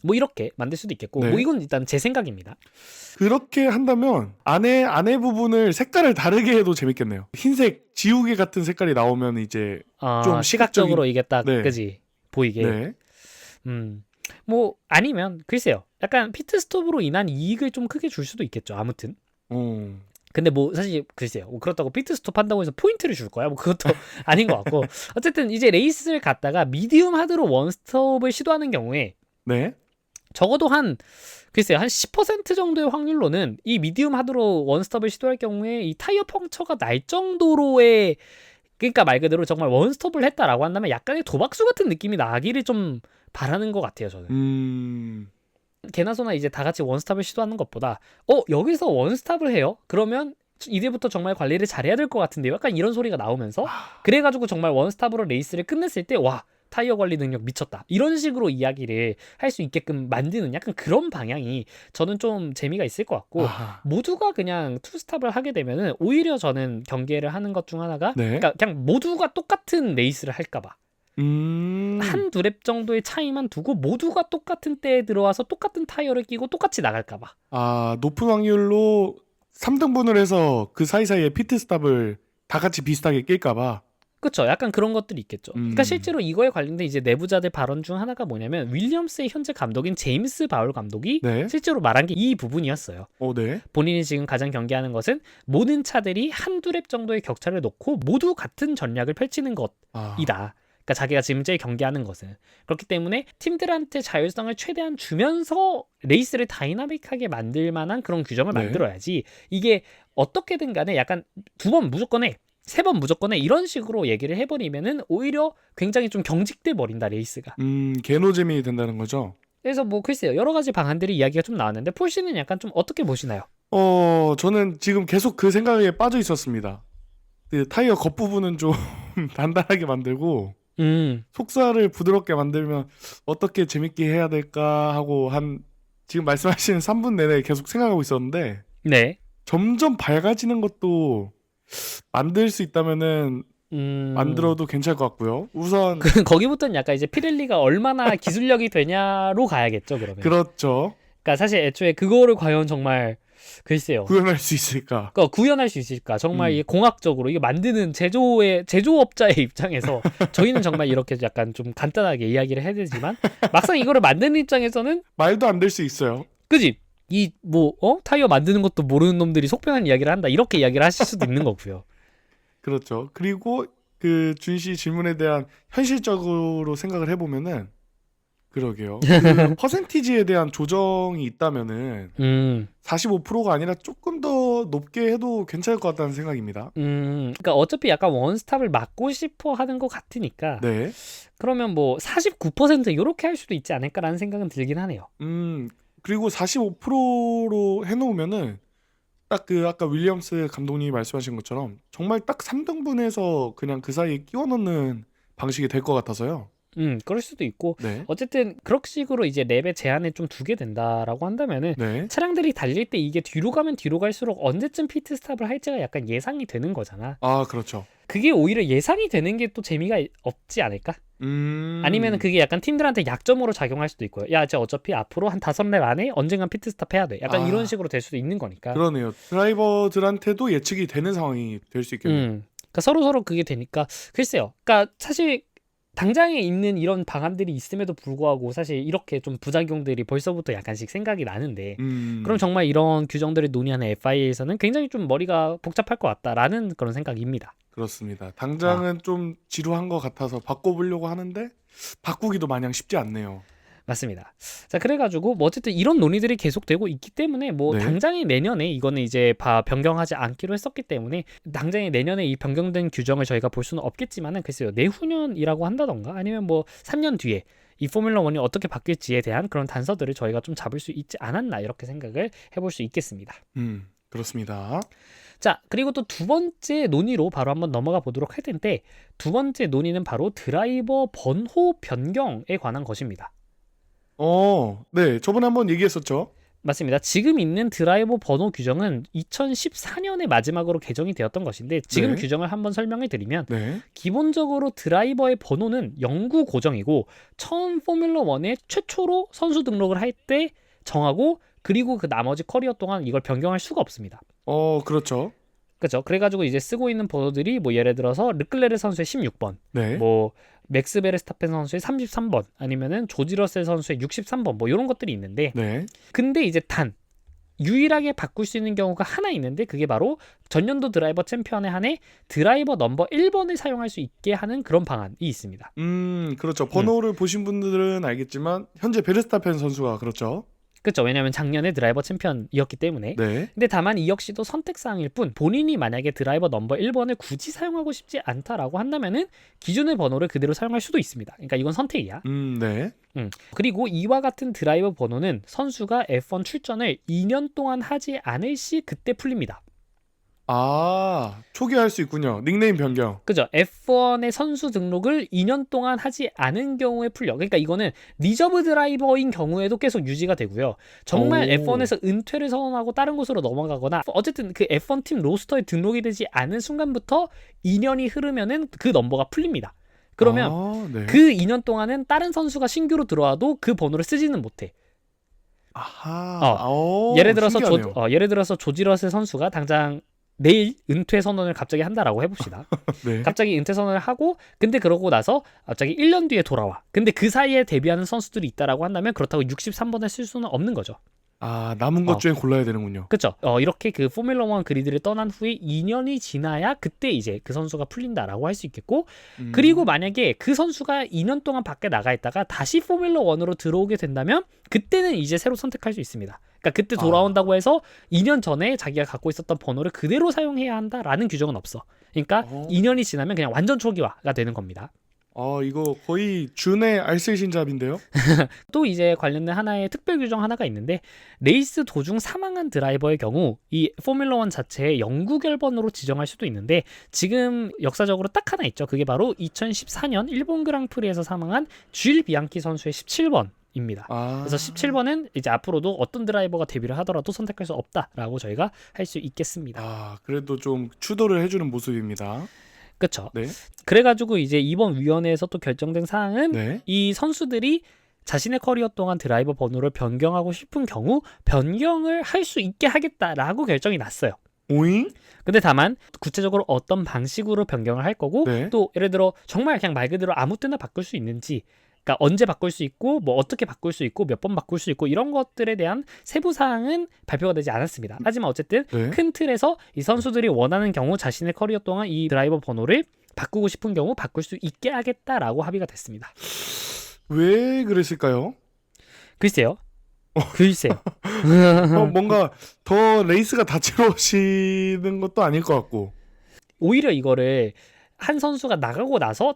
뭐 이렇게 만들 수도 있겠고, 네. 뭐 이건 일단 제 생각입니다. 그렇게 한다면 안에 부분을 색깔을 다르게 해도 재밌겠네요. 흰색 지우개 같은 색깔이 나오면 이제 좀 시각적으로 이게 딱 네. 그지 보이게. 네. 뭐 아니면 글쎄요, 약간 피트스톱으로 인한 이익을 좀 크게 줄 수도 있겠죠. 아무튼. 근데 뭐 사실 글쎄요, 뭐 그렇다고 피트스톱 한다고 해서 포인트를 줄 거야? 뭐 그것도 아닌 것 같고, 어쨌든 이제 레이스를 갔다가 미디움 하드로 원스톱을 시도하는 경우에 네. 적어도 글쎄요, 한 10% 정도의 확률로는 이 미디움 하드로 원스톱을 시도할 경우에 이 타이어 펑처가 날 정도로의, 그러니까 말 그대로 정말 원스톱을 했다라고 한다면 약간의 도박수 같은 느낌이 나기를 좀 바라는 것 같아요, 저는. 개나소나 이제 다 같이 원스톱을 시도하는 것보다 여기서 원스톱을 해요? 그러면 이제부터 정말 관리를 잘해야 될 것 같은데요? 약간 이런 소리가 나오면서 그래가지고 정말 원스톱으로 레이스를 끝냈을 때 와, 타이어 관리 능력 미쳤다, 이런 식으로 이야기를 할 수 있게끔 만드는 약간 그런 방향이 저는 좀 재미가 있을 것 같고, 모두가 그냥 투스톱을 하게 되면은 오히려 저는 경계를 하는 것 중 하나가 네. 그러니까 그냥 모두가 똑같은 레이스를 할까봐 한두 랩 정도의 차이만 두고 모두가 똑같은 때에 들어와서 똑같은 타이어를 끼고 똑같이 나갈까봐. 높은 확률로 3등분을 해서 그 사이사이에 피트스탑을 다 같이 비슷하게 낄까봐. 그쵸, 약간 그런 것들이 있겠죠. 그러니까 실제로 이거에 관련된 이제 내부자들 발언 중 하나가 뭐냐면, 윌리엄스의 현재 감독인 제임스 바울 감독이 네. 실제로 말한 게 이 부분이었어요. 네. 본인이 지금 가장 경계하는 것은 모든 차들이 한두 랩 정도의 격차를 놓고 모두 같은 전략을 펼치는 것이다. 그러니까 자기가 지금 제일 경계하는 것은. 그렇기 때문에 팀들한테 자율성을 최대한 주면서 레이스를 다이나믹하게 만들 만한 그런 규정을 네. 만들어야지, 이게 어떻게든 간에 약간 2번 무조건 해, 3번 무조건 해, 이런 식으로 얘기를 해버리면은 오히려 굉장히 좀 경직돼 버린다, 레이스가. 개노잼이 된다는 거죠. 그래서 뭐 글쎄요, 여러 가지 방안들이 이야기가 좀 나왔는데 폴 씨는 약간 좀 어떻게 보시나요? 저는 지금 계속 그 생각에 빠져 있었습니다. 그 타이어 겉부분은 좀 단단하게 만들고 속살을 부드럽게 만들면 어떻게 재밌게 해야 될까 하고 지금 말씀하시는 3분 내내 계속 생각하고 있었는데, 네. 점점 밝아지는 것도 만들 수 있다면은 만들어도 괜찮을 것 같고요. 우선 거기부터는 약간 이제 피렐리가 얼마나 기술력이 되냐로 가야겠죠, 그러면. 그렇죠. 그러니까 사실 애초에 그거를 과연 정말 글쎄요, 구현할 수 있을까? 그러니까 구현할 수 있을까? 정말 이게 공학적으로 이게 만드는 제조업자의 입장에서 저희는 정말 이렇게 약간 좀 간단하게 이야기를 해야 되지만, 막상 이거를 만드는 입장에서는 말도 안 될 수 있어요. 그지? 타이어 만드는 것도 모르는 놈들이 속편한 이야기를 한다, 이렇게 이야기를 하실 수도 있는 거고요. 그렇죠. 그리고 그 준씨 질문에 대한 현실적으로 생각을 해보면은 그러게요. 그 퍼센티지에 대한 조정이 있다면은 45%가 아니라 조금 더 높게 해도 괜찮을 것 같다는 생각입니다. 그러니까 어차피 약간 원스톱을 막고 싶어 하는 것 같으니까. 네. 그러면 뭐 49% 이렇게 할 수도 있지 않을까라는 생각은 들긴 하네요. 그리고 45%로 해놓으면은 딱 그 아까 윌리엄스 감독님이 말씀하신 것처럼 정말 딱 3등분해서 그냥 그 사이에 끼워 넣는 방식이 될 것 같아서요. 그럴 수도 있고 네. 어쨌든 그런 식으로 이제 랩의 제한을 좀 두게 된다라고 한다면은 네. 차량들이 달릴 때 이게 뒤로 가면 뒤로 갈수록 언제쯤 피트 스탑을 할지가 약간 예상이 되는 거잖아. 아, 그렇죠. 그게 오히려 예상이 되는 게 또 재미가 없지 않을까? 아니면 그게 약간 팀들한테 약점으로 작용할 수도 있고요. 야, 이제 어차피 앞으로 한 5랩 안에 언젠간 피트 스탑 해야 돼. 약간 이런 식으로 될 수도 있는 거니까. 그러네요. 드라이버들한테도 예측이 되는 상황이 될 수 있겠네요. 그러니까 서로 그게 되니까 글쎄요. 그러니까 사실 당장에 있는 이런 방안들이 있음에도 불구하고 사실 이렇게 좀 부작용들이 벌써부터 약간씩 생각이 나는데 그럼 정말 이런 규정들을 논의하는 FIA에서는 굉장히 좀 머리가 복잡할 것 같다라는 그런 생각입니다. 그렇습니다. 당장은 좀 지루한 것 같아서 바꿔보려고 하는데 바꾸기도 마냥 쉽지 않네요. 맞습니다. 자, 그래가지고 뭐 어쨌든 이런 논의들이 계속되고 있기 때문에 뭐 네. 당장에 내년에 이거는 이제 변경하지 않기로 했었기 때문에 당장에 내년에 이 변경된 규정을 저희가 볼 수는 없겠지만은 글쎄요, 내후년이라고 한다던가 아니면 뭐 3년 뒤에 이 포뮬러 1이 어떻게 바뀔지에 대한 그런 단서들을 저희가 좀 잡을 수 있지 않았나 이렇게 생각을 해볼 수 있겠습니다. 그렇습니다. 자, 그리고 또 두 번째 논의로 바로 한번 넘어가 보도록 할 텐데 두 번째 논의는 바로 드라이버 번호 변경에 관한 것입니다. 네. 저번에 한번 얘기했었죠. 맞습니다. 지금 있는 드라이버 번호 규정은 2014년에 마지막으로 개정이 되었던 것인데 지금 네. 규정을 한번 설명을 드리면 네. 기본적으로 드라이버의 번호는 영구 고정이고 처음 포뮬러 1에 최초로 선수 등록을 할 때 정하고 그리고 그 나머지 커리어 동안 이걸 변경할 수가 없습니다. 그렇죠. 그렇죠. 그래가지고 이제 쓰고 있는 번호들이 뭐 예를 들어서 르클레르 선수의 16번, 네. 뭐 맥스 베르스타펜 선수의 33번, 아니면은 조지 러셀 선수의 63번, 뭐 이런 것들이 있는데, 네. 근데 이제 단 유일하게 바꿀 수 있는 경우가 하나 있는데 그게 바로 전년도 드라이버 챔피언에 한해 드라이버 넘버 1번을 사용할 수 있게 하는 그런 방안이 있습니다. 그렇죠. 번호를 보신 분들은 알겠지만 현재 베르스타펜 선수가 그렇죠. 그렇죠. 왜냐하면 작년에 드라이버 챔피언이었기 때문에. 네. 근데 다만 이 역시도 선택사항일 뿐 본인이 만약에 드라이버 넘버 1번을 굳이 사용하고 싶지 않다라고 한다면은 기존의 번호를 그대로 사용할 수도 있습니다. 그러니까 이건 선택이야. 네. 그리고 이와 같은 드라이버 번호는 선수가 F1 출전을 2년 동안 하지 않을 시 그때 풀립니다. 초기화 할 수 있군요. 닉네임 변경. 그죠? F1의 선수 등록을 2년 동안 하지 않은 경우에 풀려. 그러니까 이거는 리저브 드라이버인 경우에도 계속 유지가 되고요. 정말 오. F1에서 은퇴를 선언하고 다른 곳으로 넘어가거나 어쨌든 그 F1 팀 로스터에 등록이 되지 않은 순간부터 2년이 흐르면은 그 넘버가 풀립니다. 그러면 네. 그 2년 동안은 다른 선수가 신규로 들어와도 그 번호를 쓰지는 못해. 예를 들어서 예를 들어서 조지 러셀 선수가 당장 내일 은퇴 선언을 갑자기 한다라고 해봅시다. 네. 갑자기 은퇴 선언을 하고 근데 그러고 나서 갑자기 1년 뒤에 돌아와. 근데 그 사이에 데뷔하는 선수들이 있다라고 한다면 그렇다고 63번을 쓸 수는 없는 거죠. 남은 것 중에 골라야 되는군요. 그렇죠. 이렇게 그 포뮬러 1 그리드를 떠난 후에 2년이 지나야 그때 이제 그 선수가 풀린다라고 할 수 있겠고 그리고 만약에 그 선수가 2년 동안 밖에 나가 있다가 다시 포뮬러 1으로 들어오게 된다면 그때는 이제 새로 선택할 수 있습니다. 그러니까 그때 돌아온다고 해서 2년 전에 자기가 갖고 있었던 번호를 그대로 사용해야 한다라는 규정은 없어. 그러니까 2년이 지나면 그냥 완전 초기화가 되는 겁니다. 이거 거의 준의 알쓸신잡인데요? 또 이제 관련된 하나의 특별 규정 하나가 있는데 레이스 도중 사망한 드라이버의 경우 이 포뮬러 1 자체의 영구 결번으로 지정할 수도 있는데 지금 역사적으로 딱 하나 있죠. 그게 바로 2014년 일본 그랑프리에서 사망한 쥘 비앙키 선수의 17번입니다. 그래서 17번은 이제 앞으로도 어떤 드라이버가 데뷔를 하더라도 선택할 수 없다라고 저희가 할 수 있겠습니다. 그래도 좀 추도를 해주는 모습입니다. 그렇죠. 네. 그래가지고 이제 이번 위원회에서 또 결정된 사항은 네. 이 선수들이 자신의 커리어 동안 드라이버 번호를 변경하고 싶은 경우 변경을 할 수 있게 하겠다라고 결정이 났어요. 오잉? 근데 다만 구체적으로 어떤 방식으로 변경을 할 거고 네. 또 예를 들어 정말 그냥 말 그대로 아무 때나 바꿀 수 있는지 그러니까 언제 바꿀 수 있고 뭐 어떻게 바꿀 수 있고 몇 번 바꿀 수 있고 이런 것들에 대한 세부 사항은 발표가 되지 않았습니다. 하지만 어쨌든 네. 큰 틀에서 이 선수들이 원하는 경우 자신의 커리어 동안 이 드라이버 번호를 바꾸고 싶은 경우 바꿀 수 있게 하겠다라고 합의가 됐습니다. 왜 그랬을까요? 글쎄요. 글쎄요. 뭔가 더 레이스가 다채로워지는 것도 아닐 것 같고 오히려 이거를 한 선수가 나가고 나서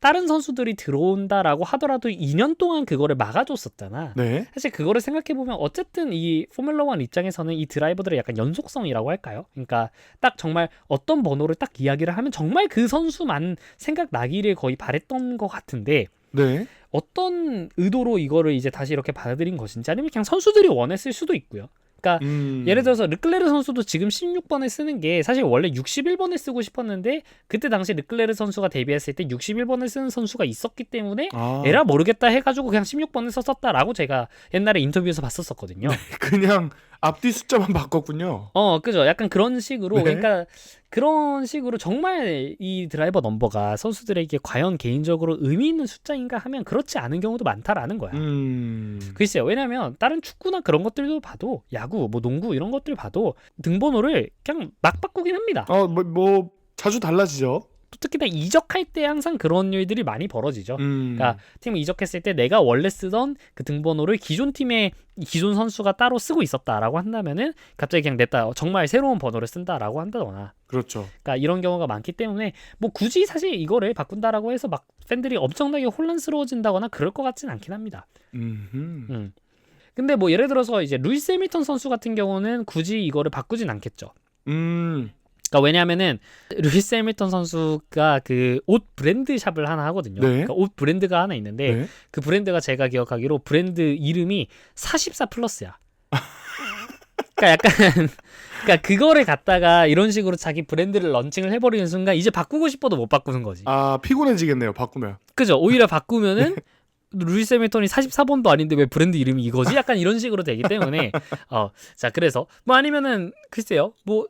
다른 선수들이 들어온다라고 하더라도 2년 동안 그거를 막아줬었잖아. 네. 사실 그거를 생각해보면 어쨌든 이 포뮬러 1 입장에서는 이 드라이버들의 약간 연속성이라고 할까요? 그러니까 딱 정말 어떤 번호를 딱 이야기를 하면 정말 그 선수만 생각나기를 거의 바랬던 것 같은데 네. 어떤 의도로 이거를 이제 다시 이렇게 받아들인 것인지 아니면 그냥 선수들이 원했을 수도 있고요. 그러니까 예를 들어서 르클레르 선수도 지금 16번을 쓰는 게 사실 원래 61번을 쓰고 싶었는데 그때 당시 르클레르 선수가 데뷔했을 때 61번을 쓰는 선수가 있었기 때문에 아, 에라 모르겠다 해가지고 그냥 16번을 썼었다라고 제가 옛날에 인터뷰에서 봤었거든요. 그냥 앞뒤 숫자만 바꿨군요. 그죠. 약간 그런 식으로 네. 그러니까 그런 식으로 정말 이 드라이버 넘버가 선수들에게 과연 개인적으로 의미 있는 숫자인가 하면 그렇지 않은 경우도 많다라는 거야. 글쎄요. 왜냐면 다른 축구나 그런 것들도 봐도 야구, 뭐 농구 이런 것들 봐도 등번호를 그냥 막 바꾸긴 합니다. 뭐 자주 달라지죠. 또 특히나 이적할 때 항상 그런 일들이 많이 벌어지죠. 그러니까 팀을 이적했을 때 내가 원래 쓰던 그 등번호를 기존 팀의 기존 선수가 따로 쓰고 있었다라고 한다면은 갑자기 그냥 냈다 정말 새로운 번호를 쓴다라고 한다거나 그렇죠. 그러니까 이런 경우가 많기 때문에 뭐 굳이 사실 이거를 바꾼다라고 해서 막 팬들이 엄청나게 혼란스러워진다거나 그럴 것 같진 않긴 합니다. 근데 뭐 예를 들어서 이제 루이스 해밀턴 선수 같은 경우는 굳이 이거를 바꾸진 않겠죠. 그러니까 왜냐하면은 루이스 해밀턴 선수가 그 옷 브랜드 샵을 하나 하거든요. 네. 그러니까 옷 브랜드가 하나 있는데 네. 그 브랜드가 제가 기억하기로 브랜드 이름이 44 플러스야. 그러니까 약간 그러니까 그거를 갖다가 이런 식으로 자기 브랜드를 런칭을 해버리는 순간 이제 바꾸고 싶어도 못 바꾸는 거지. 아, 피곤해지겠네요. 바꾸면. 그죠? 오히려 바꾸면은 루이스 해밀턴이 44번도 아닌데 왜 브랜드 이름이 이거지? 약간 이런 식으로 되기 때문에 자 그래서 뭐 아니면은 글쎄요 뭐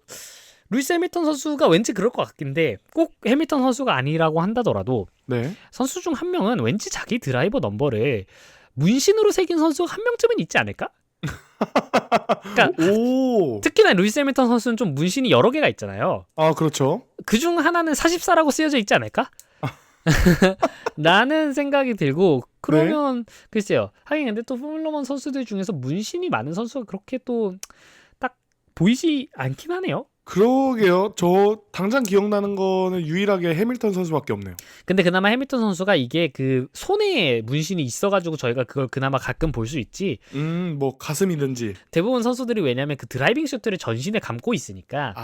루이스 해밀턴 선수가 왠지 그럴 것 같긴데 꼭 해밀턴 선수가 아니라고 한다더라도 네. 선수 중 한 명은 왠지 자기 드라이버 넘버를 문신으로 새긴 선수가 한 명쯤은 있지 않을까? 그러니까 오. 특히나 루이스 해밀턴 선수는 좀 문신이 여러 개가 있잖아요. 아, 그렇죠. 그중 하나는 44라고 쓰여져 있지 않을까? 라는 생각이 들고 그러면 글쎄요. 하긴 근데 또 포뮬러 1 선수들 중에서 문신이 많은 선수가 그렇게 또 딱 보이지 않긴 하네요. 그러게요. 저 당장 기억나는 거는 유일하게 해밀턴 선수밖에 없네요. 근데 그나마 해밀턴 선수가 이게 그 손에 문신이 있어가지고 저희가 그걸 그나마 가끔 볼 수 있지. 뭐 가슴이든지. 대부분 선수들이 왜냐면 그 드라이빙 슈트를 전신에 감고 있으니까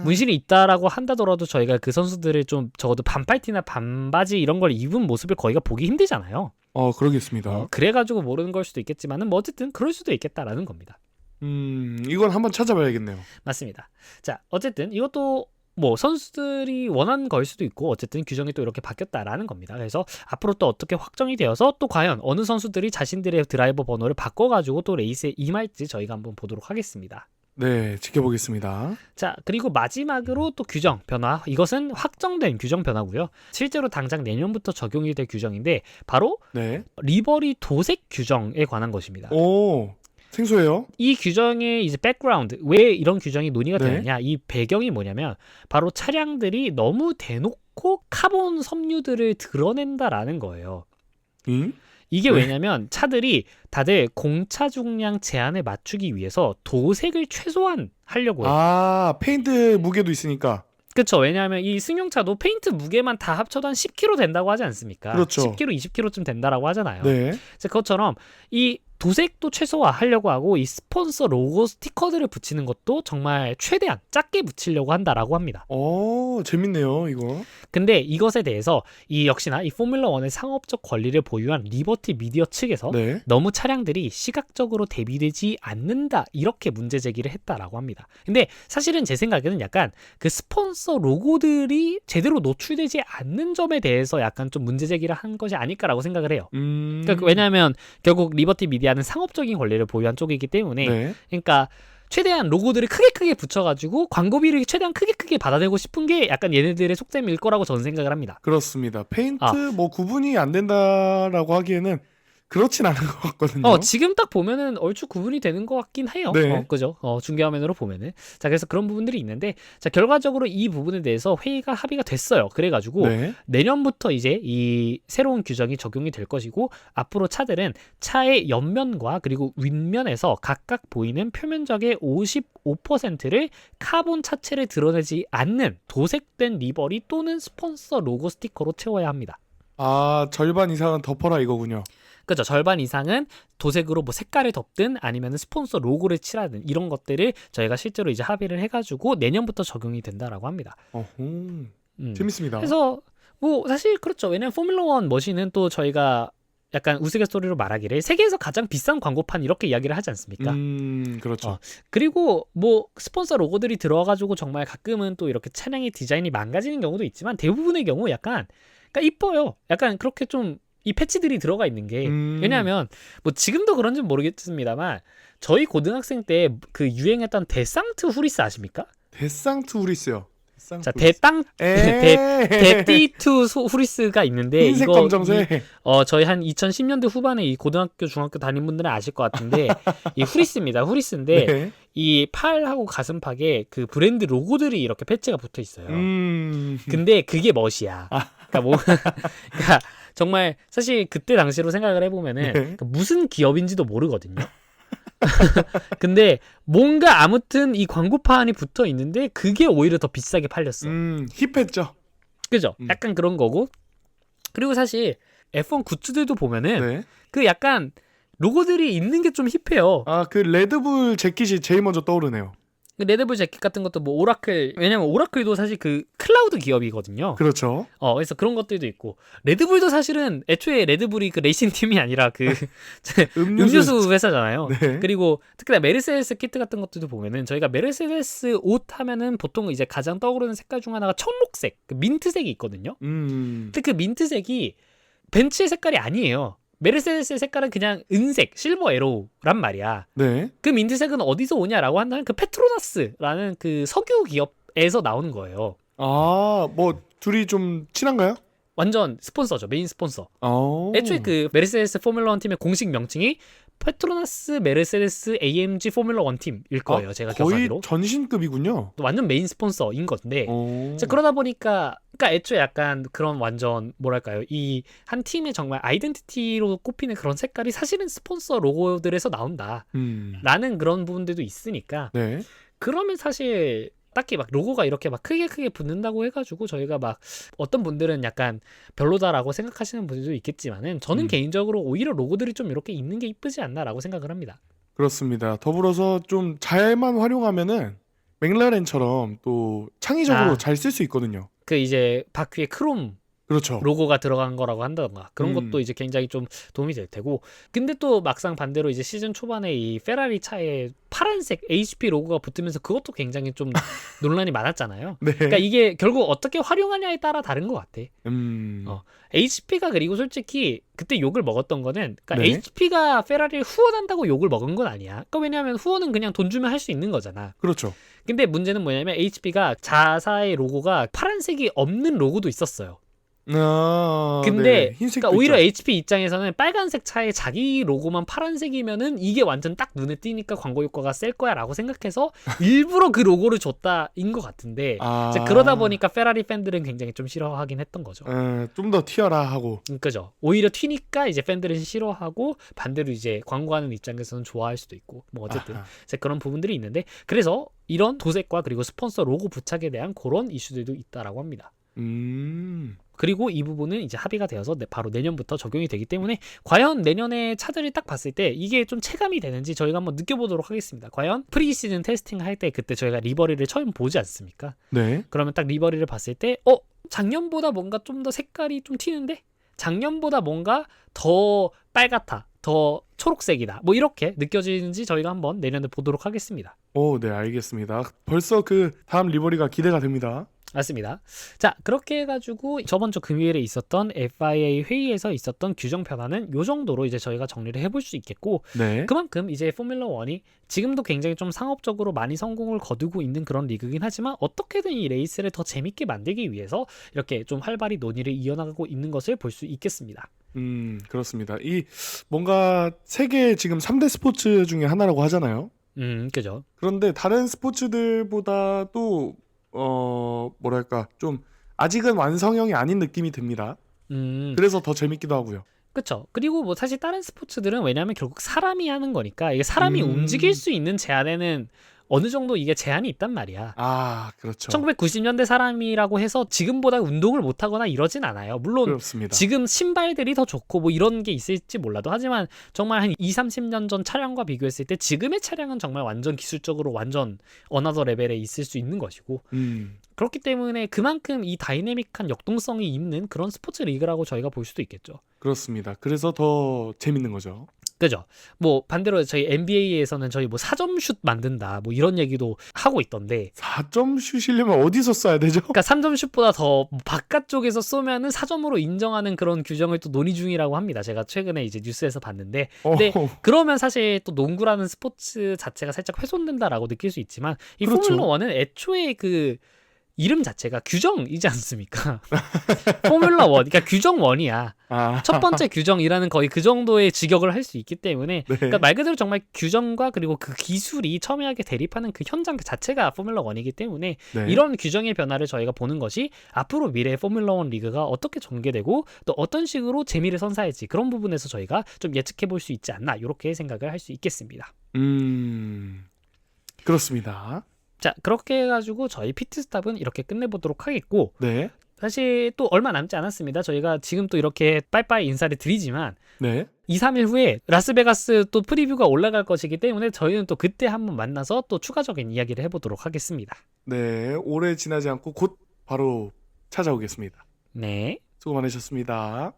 문신이 있다라고 한다더라도 저희가 그 선수들을 좀 적어도 반팔티나 반바지 이런 걸 입은 모습을 거의가 보기 힘들잖아요. 그러겠습니다. 그래가지고 모르는 걸 수도 있겠지만은 뭐 어쨌든 그럴 수도 있겠다라는 겁니다. 이건 한번 찾아봐야겠네요. 맞습니다. 자, 어쨌든 이것도 뭐 선수들이 원한 걸 수도 있고 어쨌든 규정이 또 이렇게 바뀌었다라는 겁니다. 그래서 앞으로 또 어떻게 확정이 되어서 또 과연 어느 선수들이 자신들의 드라이버 번호를 바꿔가지고 또 레이스에 임할지 저희가 한번 보도록 하겠습니다. 네, 지켜보겠습니다. 자, 그리고 마지막으로 또 규정 변화. 이것은 확정된 규정 변화고요. 실제로 당장 내년부터 적용이 될 규정인데 바로 네. 리버리 도색 규정에 관한 것입니다. 오, 생소해요. 이 규정의 이제 백그라운드, 왜 이런 규정이 논의가 네. 되느냐, 이 배경이 뭐냐면 바로 차량들이 너무 대놓고 카본 섬유들을 드러낸다라는 거예요. 이게 네. 왜냐면 차들이 다들 공차 중량 제한에 맞추기 위해서 도색을 최소한 하려고 해요. 페인트 무게도 있으니까. 그렇죠. 왜냐하면 이 승용차도 페인트 무게만 다 합쳐도 한 10kg 된다고 하지 않습니까? 그렇죠. 10kg, 20kg쯤 된다라고 하잖아요. 네. 그것처럼 이 도색도 최소화하려고 하고 이 스폰서 로고 스티커들을 붙이는 것도 정말 최대한 작게 붙이려고 한다라고 합니다. 재밌네요, 이거. 근데 이것에 대해서 이 역시나 이 포뮬러 1의 상업적 권리를 보유한 리버티 미디어 측에서 네. 너무 차량들이 시각적으로 대비되지 않는다 이렇게 문제 제기를 했다라고 합니다. 근데 사실은 제 생각에는 약간 그 스폰서 로고들이 제대로 노출되지 않는 점에 대해서 약간 좀 문제 제기를 한 것이 아닐까라고 생각을 해요. 그러니까 왜냐하면 결국 리버티 미디어는 상업적인 권리를 보유한 쪽이기 때문에 네. 그러니까 최대한 로고들을 크게 붙여가지고 광고비를 최대한 크게 받아내고 싶은 게 약간 얘네들의 속셈일 거라고 저는 생각을 합니다. 그렇습니다. 페인트 뭐 구분이 안 된다라고 하기에는 그렇진 않은 것 같거든요. 지금 딱 보면은 얼추 구분이 되는 것 같긴 해요. 네. 그죠? 중계 화면으로 보면은. 자, 그래서 그런 부분들이 있는데, 자, 결과적으로 이 부분에 대해서 회의가 합의가 됐어요. 그래가지고, 네. 내년부터 이제 이 새로운 규정이 적용이 될 것이고, 앞으로 차들은 차의 옆면과 그리고 윗면에서 각각 보이는 표면적의 55%를 카본 차체를 드러내지 않는 도색된 리버리 또는 스폰서 로고 스티커로 채워야 합니다. 절반 이상은 덮어라 이거군요. 그죠. 절반 이상은 도색으로 뭐 색깔을 덮든 아니면 스폰서 로고를 칠하든 이런 것들을 저희가 실제로 이제 합의를 해가지고 내년부터 적용이 된다라고 합니다. 재밌습니다. 그래서 뭐 사실 그렇죠. 왜냐면 포뮬러 1 머신은 또 저희가 약간 우스갯소리로 말하기를 세계에서 가장 비싼 광고판 이렇게 이야기를 하지 않습니까? 그렇죠. 그리고 뭐 스폰서 로고들이 들어와가지고 정말 가끔은 또 이렇게 차량의 디자인이 망가지는 경우도 있지만 대부분의 경우 약간 그러니까 이뻐요. 약간 그렇게 좀 이 패치들이 들어가 있는 게 왜냐하면 뭐 지금도 그런지는 모르겠습니다만 저희 고등학생 때 그 유행했던 데상트 후리스 아십니까? 데상트 후리스요. 자, 데띠투 후리스가 있는데 흰색 이거 검정색. 저희 한 2010년대 후반에 이 고등학교 중학교 다닌 분들은 아실 것 같은데 이 후리스입니다. 후리스인데 네. 이 팔하고 가슴팍에 그 브랜드 로고들이 이렇게 패치가 붙어 있어요. 음. 근데 그게 멋이야. 그러니까 뭐 그러니까 정말 사실 그때 당시로 생각을 해보면은 네. 그러니까 무슨 기업인지도 모르거든요. 근데 뭔가 아무튼 이 광고판이 붙어 있는데 그게 오히려 더 비싸게 팔렸어. 힙했죠. 그죠? 약간 그런 거고. 그리고 사실 F1 굿즈들도 보면은 네. 그 약간 로고들이 있는 게 좀 힙해요. 아, 그 레드불 재킷이 제일 먼저 떠오르네요. 레드불 재킷 같은 것도 뭐 오라클, 왜냐면 오라클도 사실 그 클라우드 기업이거든요. 그렇죠. 그래서 그런 것들도 있고 레드불도 사실은 애초에 레드불이 그 레이싱 팀이 아니라 그 음료수 회사잖아요. 네. 그리고 특히나 메르세데스 키트 같은 것들도 보면은 저희가 메르세데스 옷 하면은 보통 이제 가장 떠오르는 색깔 중 하나가 청록색, 그 민트색이 있거든요. 근데 그 민트색이 벤츠의 색깔이 아니에요. 메르세데스의 색깔은 그냥 은색, 실버 에로우란 말이야. 네. 그 민트색은 어디서 오냐라고 한다면 그 페트로나스라는 그 석유 기업에서 나오는 거예요. 아, 뭐 둘이 좀 친한가요? 완전 스폰서죠. 메인 스폰서. 오. 애초에 그 메르세데스 포뮬러 1 팀의 공식 명칭이 페트로나스 메르세데스 AMG 포뮬러 1 팀일 거예요. 제가 거의 기억하기로. 전신급이군요. 완전 메인 스폰서인 건데. 오. 그러다 보니까 그러니까 애초에 약간 그런 완전 뭐랄까요? 이 한 팀의 정말 아이덴티티로 꼽히는 그런 색깔이 사실은 스폰서 로고들에서 나온다. 라는 그런 부분들도 있으니까. 네. 그러면 사실 딱히 막 로고가 이렇게 막 크게 붙는다고 해가지고 저희가 막 어떤 분들은 약간 별로다라고 생각하시는 분들도 있겠지만은 저는 개인적으로 오히려 로고들이 좀 이렇게 있는 게 이쁘지 않나라고 생각을 합니다. 그렇습니다. 더불어서 좀 잘만 활용하면은 맥라렌처럼 또 창의적으로 잘 쓸 수 있거든요. 그 이제 바퀴에 크롬 그렇죠. 로고가 들어간 거라고 한다던가 그런 것도 이제 굉장히 좀 도움이 될 테고. 근데 또 막상 반대로 이제 시즌 초반에 이 페라리 차에 파란색 HP 로고가 붙으면서 그것도 굉장히 좀 논란이 많았잖아요. 네. 그러니까 이게 결국 어떻게 활용하냐에 따라 다른 것 같아. HP가 그리고 솔직히 그때 욕을 먹었던 거는 그러니까 네. HP가 페라리를 후원한다고 욕을 먹은 건 아니야. 그러니까 왜냐하면 후원은 그냥 돈 주면 할 수 있는 거잖아. 그렇죠. 근데 문제는 뭐냐면 HP가 자사의 로고가 파란색이 없는 로고도 있었어요. 근데 네. 흰색도 그러니까 오히려 있죠. HP 입장에서는 빨간색 차에 자기 로고만 파란색이면은 이게 완전 딱 눈에 띄니까 광고 효과가 셀 거야라고 생각해서 일부러 그 로고를 줬다인 것 같은데 이제 그러다 보니까 페라리 팬들은 굉장히 좀 싫어하긴 했던 거죠. 좀 더 튀어라 하고. 그죠. 오히려 튀니까 이제 팬들은 싫어하고 반대로 이제 광고하는 입장에서는 좋아할 수도 있고 뭐 어쨌든 이제 그런 부분들이 있는데 그래서 이런 도색과 그리고 스폰서 로고 부착에 대한 그런 이슈들도 있다라고 합니다. 그리고 이 부분은 이제 합의가 되어서 바로 내년부터 적용이 되기 때문에 과연 내년에 차들을 딱 봤을 때 이게 좀 체감이 되는지 저희가 한번 느껴보도록 하겠습니다. 과연 프리시즌 테스팅 할 때 그때 저희가 리버리를 처음 보지 않습니까? 네. 그러면 딱 리버리를 봤을 때 작년보다 뭔가 좀 더 색깔이 좀 튀는데? 작년보다 뭔가 더 빨갛다, 더 초록색이다 뭐 이렇게 느껴지는지 저희가 한번 내년에 보도록 하겠습니다. 네, 알겠습니다. 벌써 그 다음 리버리가 기대가 됩니다. 맞습니다. 자, 그렇게 해가지고 저번 주 금요일에 있었던 FIA 회의에서 있었던 규정 변화는 요 정도로 이제 저희가 정리를 해볼 수 있겠고 네. 그만큼 이제 포뮬러 1이 지금도 굉장히 좀 상업적으로 많이 성공을 거두고 있는 그런 리그긴 하지만 어떻게든 이 레이스를 더 재밌게 만들기 위해서 이렇게 좀 활발히 논의를 이어나가고 있는 것을 볼 수 있겠습니다. 그렇습니다. 이 뭔가 세계 지금 3대 스포츠 중에 하나라고 하잖아요. 그죠. 그런데 다른 스포츠들보다도 뭐랄까 좀 아직은 완성형이 아닌 느낌이 듭니다. 그래서 더 재밌기도 하고요. 그쵸. 그리고 뭐 사실 다른 스포츠들은 왜냐하면 결국 사람이 하는 거니까 이게 사람이 움직일 수 있는 제한에는 어느 정도 이게 제한이 있단 말이야. 그렇죠. 1990년대 사람이라고 해서 지금보다 운동을 못하거나 이러진 않아요. 물론 그렇습니다. 지금 신발들이 더 좋고 뭐 이런 게 있을지 몰라도 하지만 정말 한 20-30년 전 차량과 비교했을 때 지금의 차량은 정말 완전 기술적으로 완전 어나더 레벨에 있을 수 있는 것이고 그렇기 때문에 그만큼 이 다이내믹한 역동성이 있는 그런 스포츠 리그라고 저희가 볼 수도 있겠죠. 그렇습니다. 그래서 더 재밌는 거죠. 그죠? 뭐 반대로 저희 NBA에서는 저희 뭐 4점 슛 만든다 뭐 이런 얘기도 하고 있던데 4점 슛이려면 어디서 쏴야 되죠? 그러니까 3점 슛보다 더 바깥쪽에서 쏘면은 4점으로 인정하는 그런 규정을 또 논의 중이라고 합니다. 제가 최근에 이제 뉴스에서 봤는데 근데 그러면 사실 또 농구라는 스포츠 자체가 살짝 훼손된다라고 느낄 수 있지만 이 그렇죠. 포뮬러 1은 애초에 그 이름 자체가 규정이지 않습니까? 포뮬러 1, 그러니까 규정 1이야. 아, 첫 번째 규정이라는 거의 그 정도의 직역을 할 수 있기 때문에 네. 그러니까 말 그대로 정말 규정과 그리고 그 기술이 첨예하게 대립하는 그 현장 자체가 포뮬러 1이기 때문에 네. 이런 규정의 변화를 저희가 보는 것이 앞으로 미래의 포뮬러 1 리그가 어떻게 전개되고 또 어떤 식으로 재미를 선사할지 그런 부분에서 저희가 좀 예측해 볼 수 있지 않나 이렇게 생각을 할 수 있겠습니다. 그렇습니다. 자, 그렇게 해가지고 저희 피트스탑은 이렇게 끝내보도록 하겠고 네. 사실 또 얼마 남지 않았습니다. 저희가 지금 또 이렇게 빠이빠이 인사를 드리지만 네. 2, 3일 후에 라스베가스 또 프리뷰가 올라갈 것이기 때문에 저희는 또 그때 한번 만나서 또 추가적인 이야기를 해보도록 하겠습니다. 네. 오래 지나지 않고 곧 바로 찾아오겠습니다. 네. 수고 많으셨습니다.